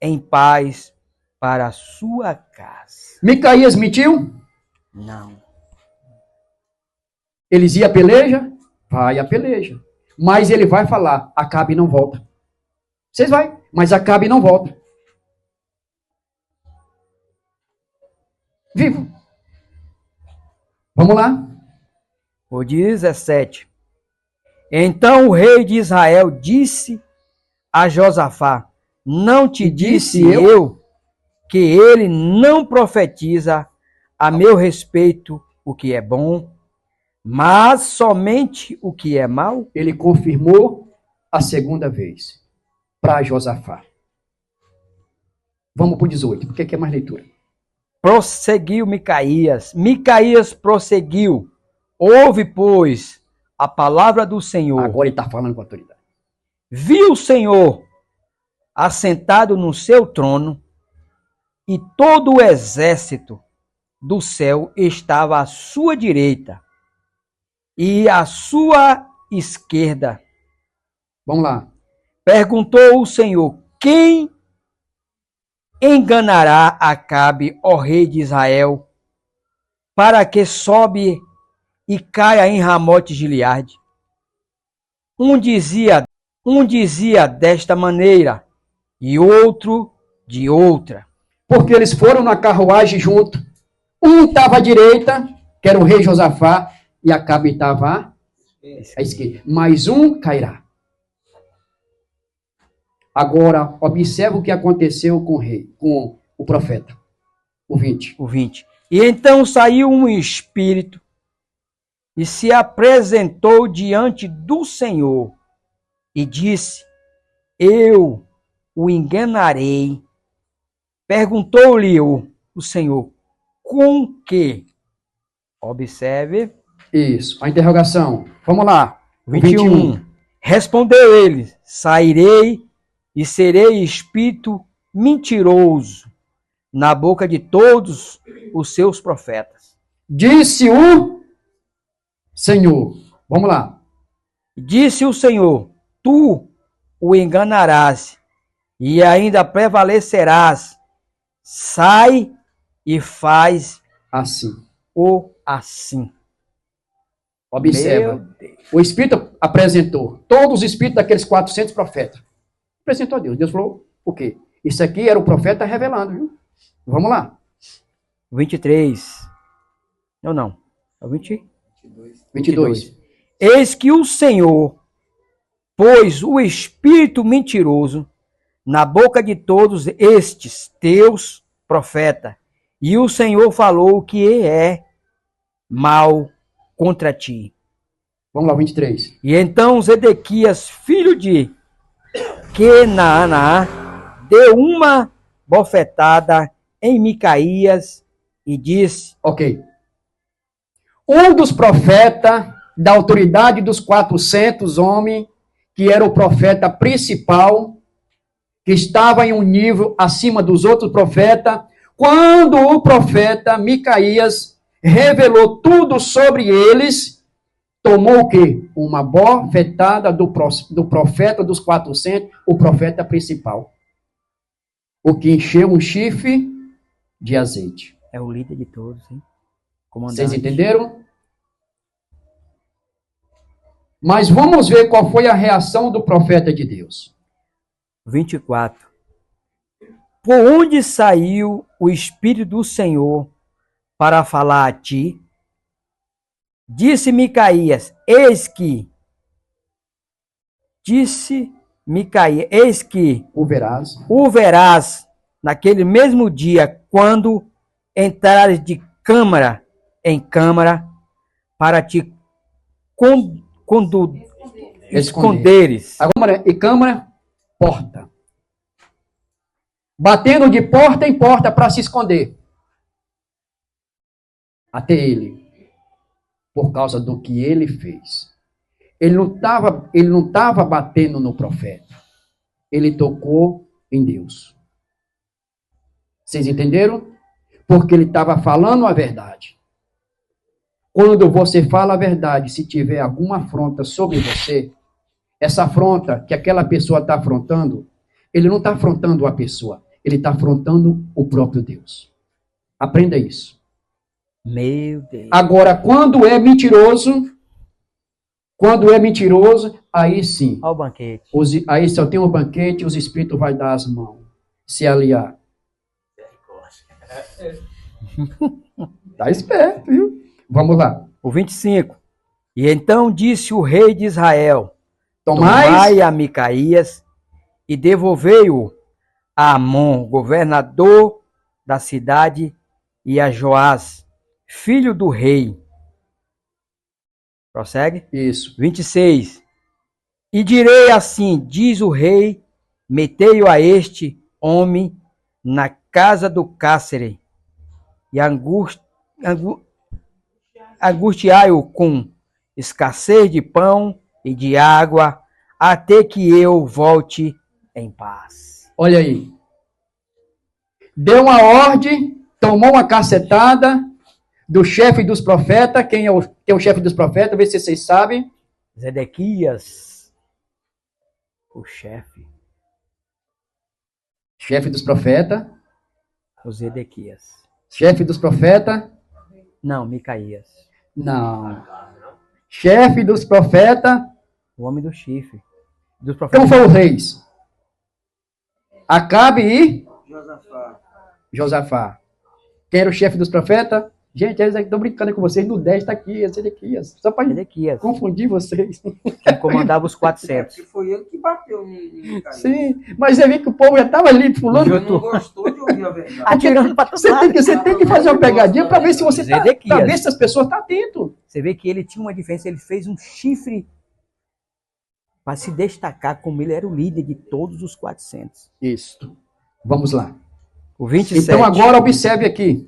em paz para a sua casa. Micaías mentiu? Não. Eles iam à peleja? Vai à peleja. Mas ele vai falar, Acabe não volta. Vocês vai, mas Acabe não volta. Vivo. Vamos lá. O 17. Então o rei de Israel disse a Josafá, não te disse eu que ele não profetiza a meu respeito o que é bom, mas somente o que é mal? Ele confirmou a segunda vez para Josafá. Vamos para o 18, porque aqui é mais leitura. Prosseguiu Micaías. Micaías prosseguiu. Ouve, pois, a palavra do Senhor. Agora ele está falando com autoridade. Viu o Senhor assentado no seu trono, e todo o exército do céu estava à sua direita e à sua esquerda. Vamos lá. Perguntou o Senhor: quem enganará Acabe, ó rei de Israel, para que sobe e caia em Ramote Gileade? Um dizia desta maneira e outro de outra. Porque eles foram na carruagem junto. Um estava à direita, que era o rei Josafá, e Acabe estava à esquerda. Mas um cairá. Agora, observa o que aconteceu com o rei, com o profeta. O 20. O 20. E então saiu um espírito e se apresentou diante do Senhor e disse: eu o enganarei. Perguntou-lhe o Senhor: com que? Observe. Isso, a interrogação. Vamos lá. 21. Respondeu ele: sairei e serei espírito mentiroso na boca de todos os seus profetas. Disse o Senhor. Vamos lá. Disse o Senhor: tu o enganarás e ainda prevalecerás. Sai e faz Assim. o assim. Observa. O Espírito apresentou. Todos os espíritos daqueles 400 profetas. Apresentou a Deus. Deus falou o quê? Isso aqui era o profeta revelando, viu? Vamos lá. 23. Não. É o 22. Eis que o Senhor pôs o espírito mentiroso na boca de todos estes teus profetas, e o Senhor falou que é mal contra ti. Vamos lá, 23. E então Zedequias, filho de Kenaana, deu uma bofetada em Micaías e disse: Ok. Um dos profetas da autoridade dos 400 homens, que era o profeta principal, que estava em um nível acima dos outros profetas, quando o profeta Micaías revelou tudo sobre eles, tomou o quê? Uma bofetada do profeta dos 400, o profeta principal. O que encheu um chifre de azeite. É o líder de todos, hein? Comandante. Vocês entenderam? Mas vamos ver qual foi a reação do profeta de Deus. 24. Por onde saiu o Espírito do Senhor para falar a ti? Disse Micaías, eis que o verás naquele mesmo dia, quando entrares de câmara em câmara, para te esconderes. Agora, e câmara, porta. Batendo de porta em porta para se esconder. Até ele. Por causa do que ele fez. Ele não estava batendo no profeta. Ele tocou em Deus. Vocês entenderam? Porque ele estava falando a verdade. Quando você fala a verdade, se tiver alguma afronta sobre você, essa afronta que aquela pessoa está afrontando, ele não está afrontando a pessoa, ele está afrontando o próprio Deus. Aprenda isso. Meu Deus. Agora, quando é mentiroso, aí sim. Olha o banquete. Aí só tem um banquete, os espíritos vão dar as mãos, se aliar. Tá esperto, viu? Vamos lá. O 25. E então disse o rei de Israel: Tomai a Micaías e devolvei-o a Amon, governador da cidade, e a Joás, filho do rei. Prossegue? Isso. 26. E direi assim, diz o rei, metei-o a este homem na casa do cárcere e angustiai-o com escassez de pão e de água, até que eu volte em paz. Olha aí. Deu uma ordem, tomou uma cacetada do chefe dos profetas. Quem é o chefe dos profetas? Vê se vocês sabem. Zedequias, o chefe. Chefe dos profetas. O Zedequias. Chefe dos profetas. Não, Micaías. Não. Chefe dos profetas. O homem do chifre. Dos Então profetas. foram os reis. Acabe e Josafá. Josafá. Quem era o chefe dos profetas? Gente, eles estão brincando com vocês. No 10 está aqui, Ezequias. Só para Zedequias, confundir vocês. que comandava os 400. Que foi ele que bateu em Micaías. Sim, mas você vê que o povo já estava ali pulando. Ele não gostou de ouvir a verdade. Atirando para Você tem que fazer uma pegadinha para ver se você está. Zedequias. Para ver se as pessoas estão atentas. Você vê que ele tinha uma diferença, ele fez um chifre para se destacar como ele era o líder de todos os 400. Isso. Vamos lá. O 27. Então agora observe aqui.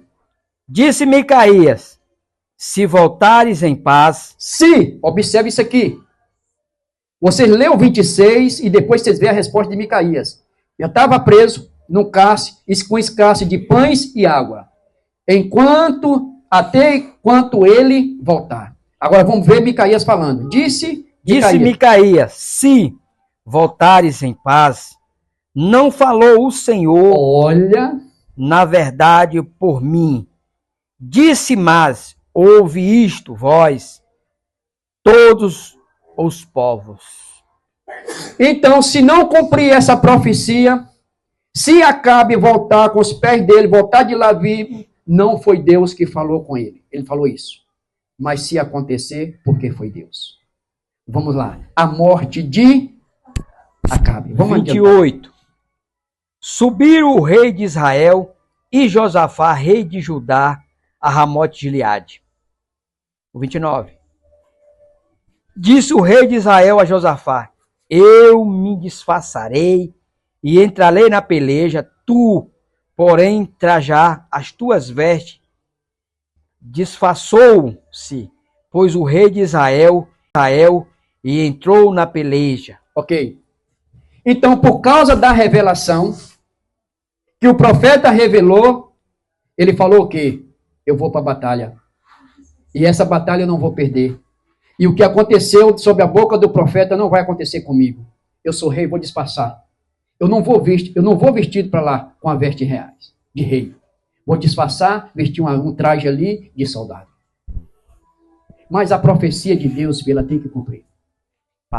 Disse Micaías, se voltares em paz, Se, observe isso aqui. Vocês lêem o 26 e depois vocês veem a resposta de Micaías. Já estava preso no cárcere, com escasso de pães e água. Até quanto ele voltar. Agora vamos ver Micaías falando. Disse Micaías, se voltares em paz, não falou o Senhor, olha, na verdade, por mim. Disse, mas ouve isto, vós, todos os povos. então se não cumprir essa profecia, se Acabe voltar com os pés dele, voltar de lá vivo, não foi Deus que falou com ele. Ele falou isso. Mas se acontecer, porque foi Deus. Vamos lá. A morte de Acabe. Vamos adiante. 28. Subiram o rei de Israel e Josafá, rei de Judá, a Ramote de Gileade. O 29. Disse o rei de Israel a Josafá, eu me disfarçarei e entrarei na peleja, tu, porém, trajar as tuas vestes. Disfarçou-se, pois o rei de Israel, e entrou na peleja. Ok. Então, por causa da revelação que o profeta revelou, ele falou o quê? Eu vou para a batalha. E essa batalha eu não vou perder. E o que aconteceu sob a boca do profeta não vai acontecer comigo. Eu sou rei, vou disfarçar. Eu não vou vestido para lá com a veste reais de rei. Vou disfarçar, vestir um traje ali de soldado. Mas a profecia de Deus, ela tem que cumprir.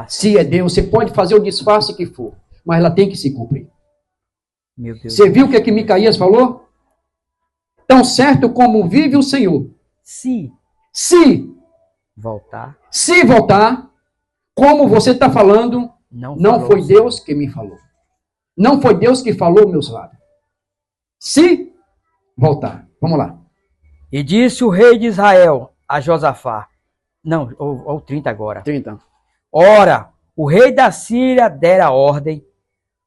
Se é Deus, você pode fazer o disfarce que for, mas ela tem que se cumprir. Meu Deus. Você viu o que Micaías falou? Tão certo como vive o Senhor. Se voltar, como você está falando, não foi Deus que me falou. Não foi Deus que falou meus lábios. Se voltar. Vamos lá. E disse o rei de Israel a Josafá. Não, ou 30 agora. 30. Ora, o rei da Síria dera ordem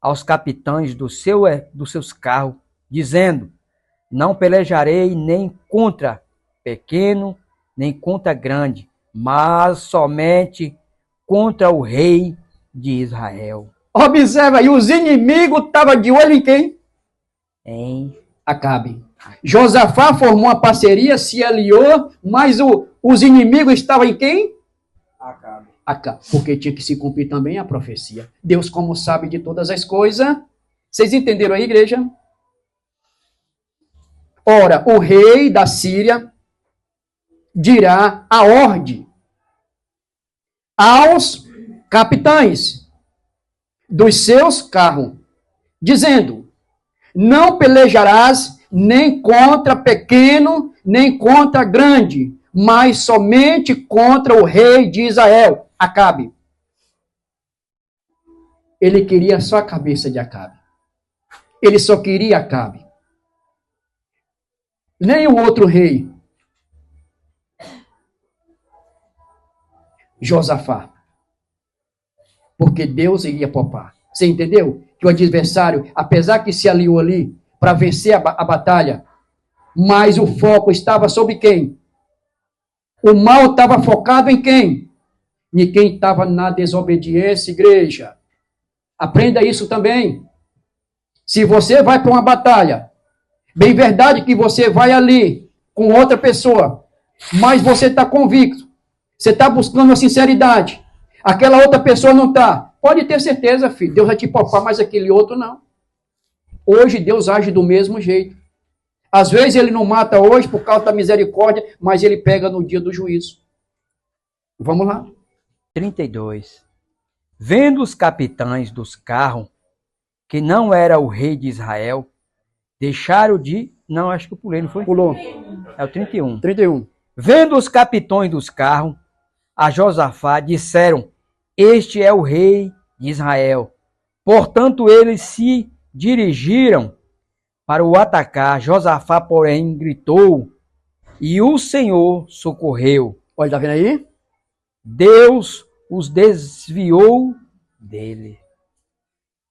aos capitães dos seus carros, dizendo, não pelejarei nem contra pequeno, nem contra grande, mas somente contra o rei de Israel. Observa aí, os inimigos estavam de olho em quem? Em Acabe. Josafá formou uma parceria, se aliou, mas os inimigos estavam em quem? Acabe. Acabe. Porque tinha que se cumprir também a profecia. Deus, como sabe de todas as coisas. Vocês entenderam aí, igreja? Ora, o rei da Síria dirá a ordem aos capitães dos seus carros, dizendo, não pelejarás nem contra pequeno, nem contra grande, mas somente contra o rei de Israel, Acabe. Ele queria só a cabeça de Acabe. Ele só queria Acabe. Nem o outro rei. Josafá. Porque Deus iria poupar. Você entendeu? Que o adversário, apesar que se aliou ali, para vencer a batalha. Mas o foco estava sobre quem? O mal estava focado em quem? Em quem estava na desobediência, igreja. Aprenda isso também. Se você vai para uma batalha, bem verdade que você vai ali com outra pessoa, mas você está convicto, você está buscando a sinceridade, aquela outra pessoa não está. Pode ter certeza, filho, Deus vai te poupar, mas aquele outro não. Hoje Deus age do mesmo jeito. Às vezes ele não mata hoje por causa da misericórdia, mas ele pega no dia do juízo. Vamos lá. 32. Vendo os capitães dos carros, que não era o rei de Israel, deixaram de... Não, acho que eu pulei, não foi? Pulou. É o 31. 31. Vendo os capitães dos carros, a Josafá disseram, este é o rei de Israel. Portanto, eles se dirigiram para o atacar. Josafá, porém, gritou, e o Senhor socorreu. Olha, tá vendo aí? Deus os desviou dele.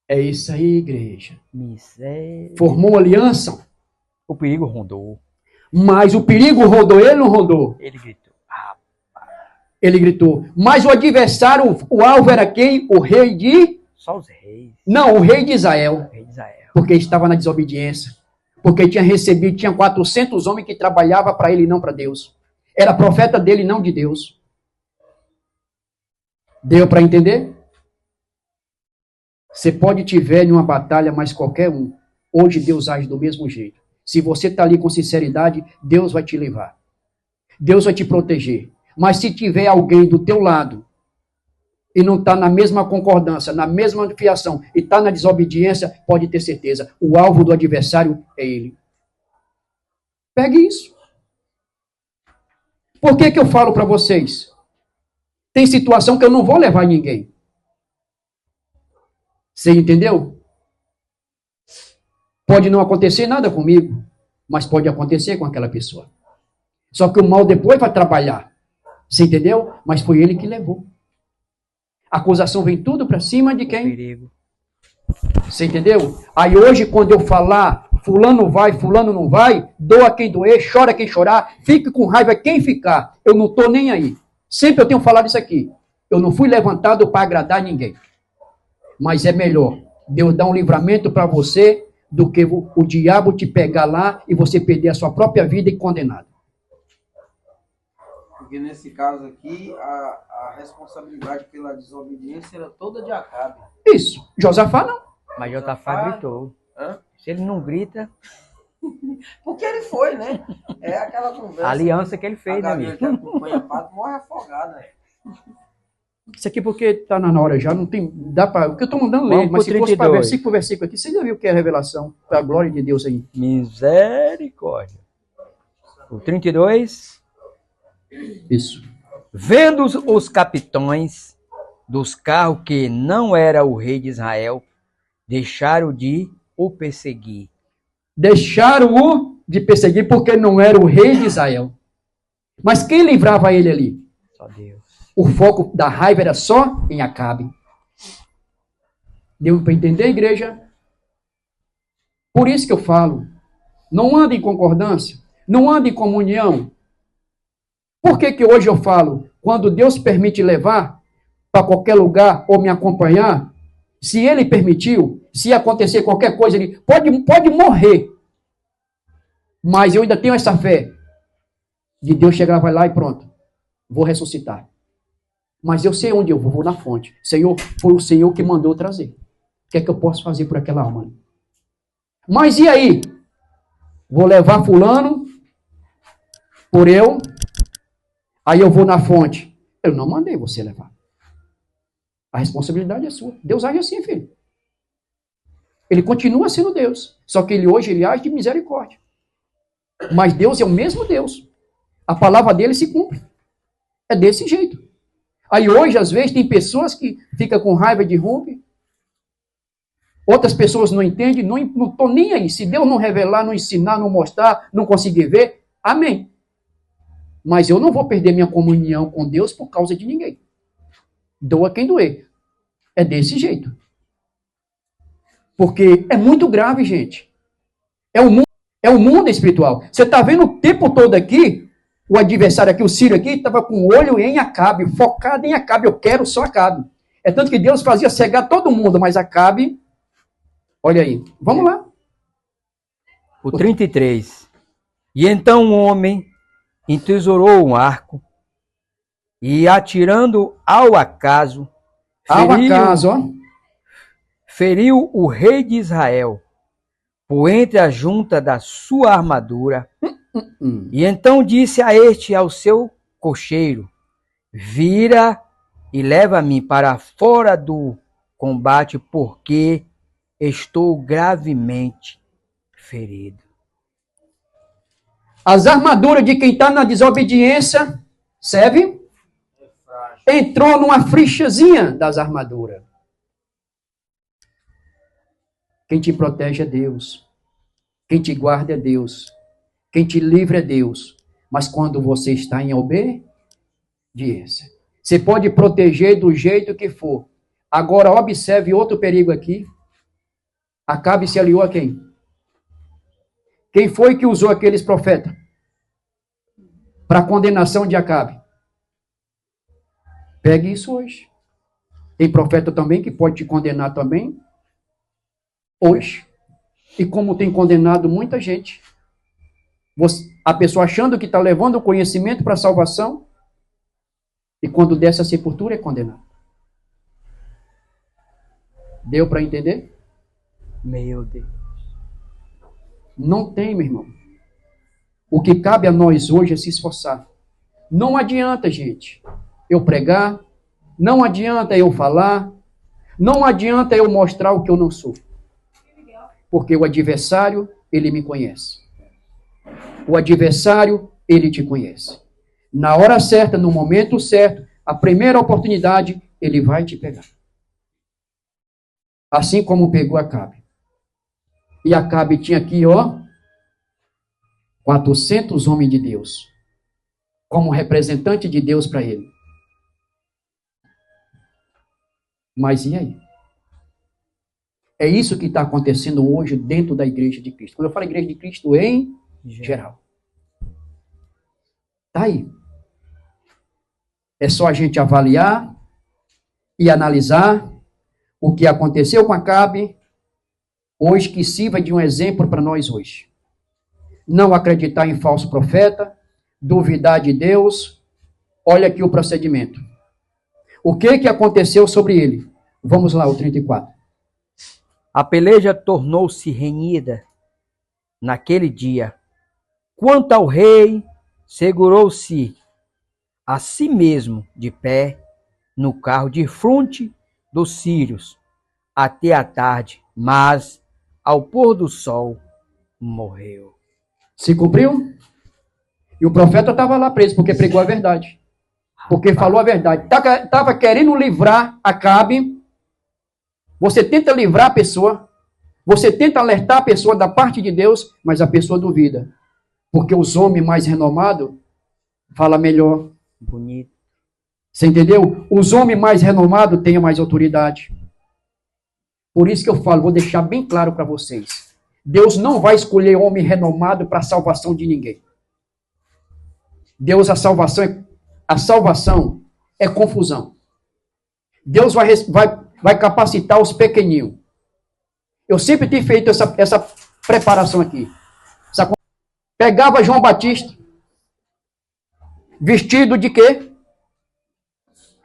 É isso aí, igreja. Miséria. Formou aliança, O perigo rondou. mas o perigo rodou ele, não rodou? Ele gritou. Ele gritou. Mas o adversário, o alvo era quem? O rei de... Só os reis. Não, o rei de Israel. O rei de Israel. Porque estava na desobediência. Porque tinha 400 homens que trabalhavam para ele e não para Deus. Era profeta dele, não de Deus. Deu para entender? Você pode tiver em uma batalha, mas qualquer um. Hoje Deus age do mesmo jeito. Se você está ali com sinceridade, Deus vai te levar. Deus vai te proteger. Mas se tiver alguém do teu lado e não está na mesma concordância, na mesma fiação e está na desobediência, pode ter certeza, o alvo do adversário é ele. Pegue isso. Por que eu falo para vocês? Tem situação que eu não vou levar ninguém. Você entendeu? Pode não acontecer nada comigo, mas pode acontecer com aquela pessoa. Só que o mal depois vai trabalhar. Você entendeu? Mas foi ele que levou. A acusação vem tudo para cima de quem? Perigo. Você entendeu? Aí hoje, quando eu falar, fulano vai, fulano não vai, doa quem doer, chora quem chorar, fique com raiva quem ficar. Eu não estou nem aí. Sempre eu tenho falado isso aqui. Eu não fui levantado para agradar ninguém. Mas é melhor Deus dar um livramento para você do que o diabo te pegar lá e você perder a sua própria vida e condenado. Porque nesse caso aqui, a responsabilidade pela desobediência era toda de Acabe. Isso. Josafá não. Mas Josafá gritou. Hã? Se ele não grita, Porque ele foi, né? É aquela conversa. a aliança que ele fez, né, A amigo? galinha que acompanha pato morre afogada. Isso aqui porque está na hora já, não tem, dá para, porque eu estou mandando ler, Vamos mas pro se fosse para 32. versículo por versículo aqui, você já viu o que é revelação, para a glória de Deus aí. Misericórdia. O 32. Isso. Vendo os capitães dos carros que não era o rei de Israel, deixaram de o perseguir. Deixaram-o de perseguir porque não era o rei de Israel. Mas quem livrava ele ali? Só Deus. O foco da raiva era só em Acabe. Deu para entender, igreja? Por isso que eu falo, não ande em concordância, não ande em comunhão. Por que hoje eu falo, quando Deus permite levar para qualquer lugar ou me acompanhar, se Ele permitiu, se acontecer qualquer coisa, Ele pode morrer. Mas eu ainda tenho essa fé de Deus chegar, vai lá e pronto, vou ressuscitar. Mas eu sei onde eu vou na fonte. Senhor, foi o Senhor que mandou trazer. O que é que eu posso fazer por aquela alma? Mas e aí? Vou levar fulano por eu, aí eu vou na fonte. Eu não mandei você levar. A responsabilidade é sua. Deus age assim, filho. Ele continua sendo Deus. Só que hoje ele age de misericórdia. Mas Deus é o mesmo Deus. A palavra dele se cumpre. É desse jeito. Aí hoje, às vezes, tem pessoas que ficam com raiva de rompe. Outras pessoas não entendem, não estão nem aí. Se Deus não revelar, não ensinar, não mostrar, não conseguir ver, amém. Mas eu não vou perder minha comunhão com Deus por causa de ninguém. Doa quem doer. É desse jeito. Porque é muito grave, gente. É o mundo espiritual. Você está vendo o tempo todo aqui, o adversário aqui, o Sírio aqui, estava com o olho em Acabe, focado em Acabe. Eu quero só Acabe. É tanto que Deus fazia cegar todo mundo, mas Acabe, olha aí. Vamos lá. O 33. E então um homem entesourou um arco e, atirando ao acaso, feriu o rei de Israel por entre a junta da sua armadura. E então disse a este ao seu cocheiro: vira e leva-me para fora do combate, porque estou gravemente ferido. As armaduras de quem está na desobediência, serve? Entrou numa frichazinha das armaduras. Quem te protege é Deus. Quem te guarda é Deus. Quem te livra é Deus. Mas quando você está em obediência, você pode proteger do jeito que for. Agora observe outro perigo aqui. Acabe se aliou a quem? Quem foi que usou aqueles profetas para a condenação de Acabe? Pegue isso hoje. Tem profeta também que pode te condenar também hoje. E como tem condenado muita gente, a pessoa achando que está levando o conhecimento para a salvação, e quando desce a sepultura é condenado. Deu para entender? Meu Deus. Não tem, meu irmão. O que cabe a nós hoje é se esforçar. Não adianta, gente, eu pregar, não adianta eu falar, não adianta eu mostrar o que eu não sou. Porque o adversário, ele me conhece. O adversário, ele te conhece. Na hora certa, no momento certo, a primeira oportunidade, ele vai te pegar. Assim como pegou Acabe. E Acabe tinha aqui, 400 homens de Deus, como representante de Deus para ele. Mas e aí? É isso que está acontecendo hoje dentro da igreja de Cristo. Quando eu falo igreja de Cristo, em geral. Está aí. É só a gente avaliar e analisar o que aconteceu com Acabe hoje, que sirva de um exemplo para nós hoje. Não acreditar em falso profeta, duvidar de Deus. Olha aqui o procedimento. O que aconteceu sobre ele? Vamos lá, o 34. A peleja tornou-se renhida naquele dia. Quanto ao rei, segurou-se a si mesmo de pé no carro de fronte dos sírios até a tarde, mas ao pôr do sol morreu. Se cumpriu? E o profeta estava lá preso porque pregou a verdade. Porque falou a verdade. Estava querendo livrar Acabe. Você tenta livrar a pessoa. Você tenta alertar a pessoa da parte de Deus, mas a pessoa duvida. Porque os homens mais renomados falam melhor. Bonito. Você entendeu? Os homens mais renomados têm mais autoridade. Por isso que eu falo, vou deixar bem claro para vocês. Deus não vai escolher homem renomado para a salvação de ninguém. Deus, a salvação é confusão. Deus vai capacitar os pequeninhos. Eu sempre tenho feito essa preparação aqui. Pegava João Batista, vestido de quê?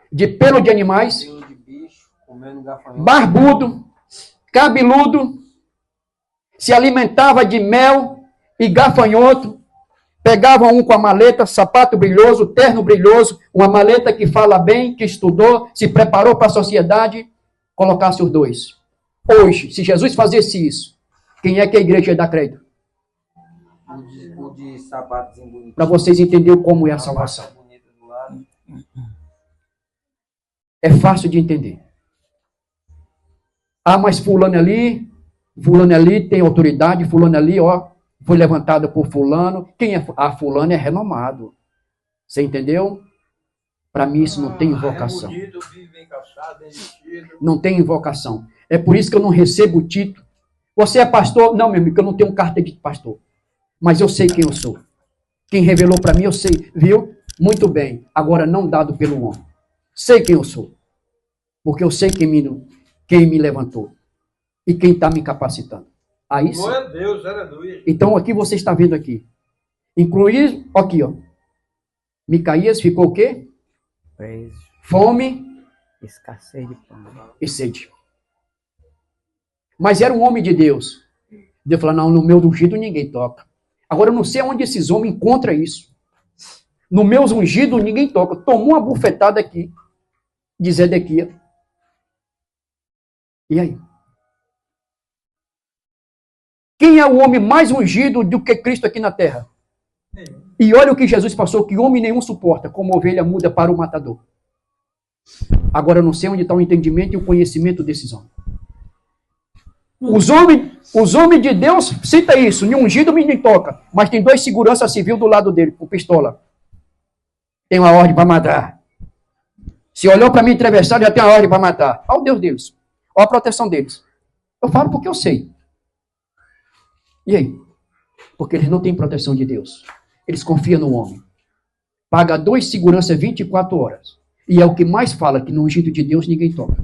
De pelo de animais, Pelo de bicho, comendo gafanhoto. barbudo, cabeludo, se alimentava de mel e gafanhoto, pegava um com a maleta, sapato brilhoso, terno brilhoso, uma maleta que fala bem, que estudou, se preparou para a sociedade, colocasse os dois. Hoje, se Jesus fizesse isso, quem é que a igreja ia dar crédito? O de sapatos bonitos. Para vocês entenderem como é a salvação. É fácil de entender. Ah, mas fulano ali tem autoridade, fulano ali, foi levantado por fulano. Quem é? Ah, fulano é renomado. Você entendeu? Para mim isso não tem invocação. É bonito, vive bem calçado, bem vestido. Não tem invocação. É por isso que eu não recebo título. Você é pastor? Não, meu amigo, eu não tenho carta de pastor. Mas eu sei quem eu sou. Quem revelou para mim, eu sei. Viu? Muito bem. Agora, não dado pelo homem. Sei quem eu sou. Porque eu sei quem me levantou. E quem está me capacitando. Aí sim. Glória a Deus, aleluia. Então, aqui você está vendo aqui. Incluir, aqui, ó. Micaías ficou o quê? Preso, Fome escassez de pão. e sede. Mas era um homem de Deus. Deus falou, não, no meu ungido ninguém toca. Agora, eu não sei onde esses homens encontram isso. No meu ungido ninguém toca. Tomou uma bufetada aqui, de Zedequias. E aí? Quem é o homem mais ungido do que Cristo aqui na terra? E olha o que Jesus passou, que homem nenhum suporta, como ovelha muda para o matador. Agora eu não sei onde está o entendimento e o conhecimento desses homens. Os homens de Deus, cita isso, nem ungido nem toca, mas tem 2 seguranças civil do lado dele, com pistola. Tem uma ordem para matar. Se olhou para mim atravessado, já tem uma ordem para matar. Olha o Deus deles, olha a proteção deles. Eu falo porque eu sei. E aí? Porque eles não têm proteção de Deus. Eles confiam no homem. Paga 2 seguranças 24 horas. E é o que mais fala, que no ungido de Deus ninguém toca.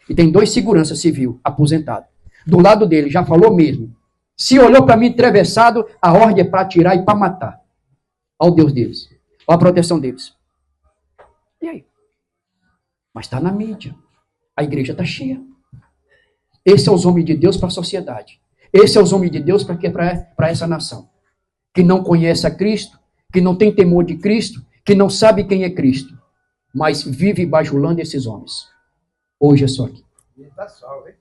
E tem 2 seguranças civil, aposentado. Do lado dele, já falou mesmo. Se olhou para mim atravessado, a ordem é para atirar e para matar. Olha o Deus deles. Olha a proteção deles. E aí? Mas está na mídia. A igreja está cheia. Esse é os homens de Deus para a sociedade. Esse é os homens de Deus para essa nação. Que não conhece a Cristo, que não tem temor de Cristo, que não sabe quem é Cristo, mas vive bajulando esses homens. Hoje é só aqui. Ele está salvo, hein?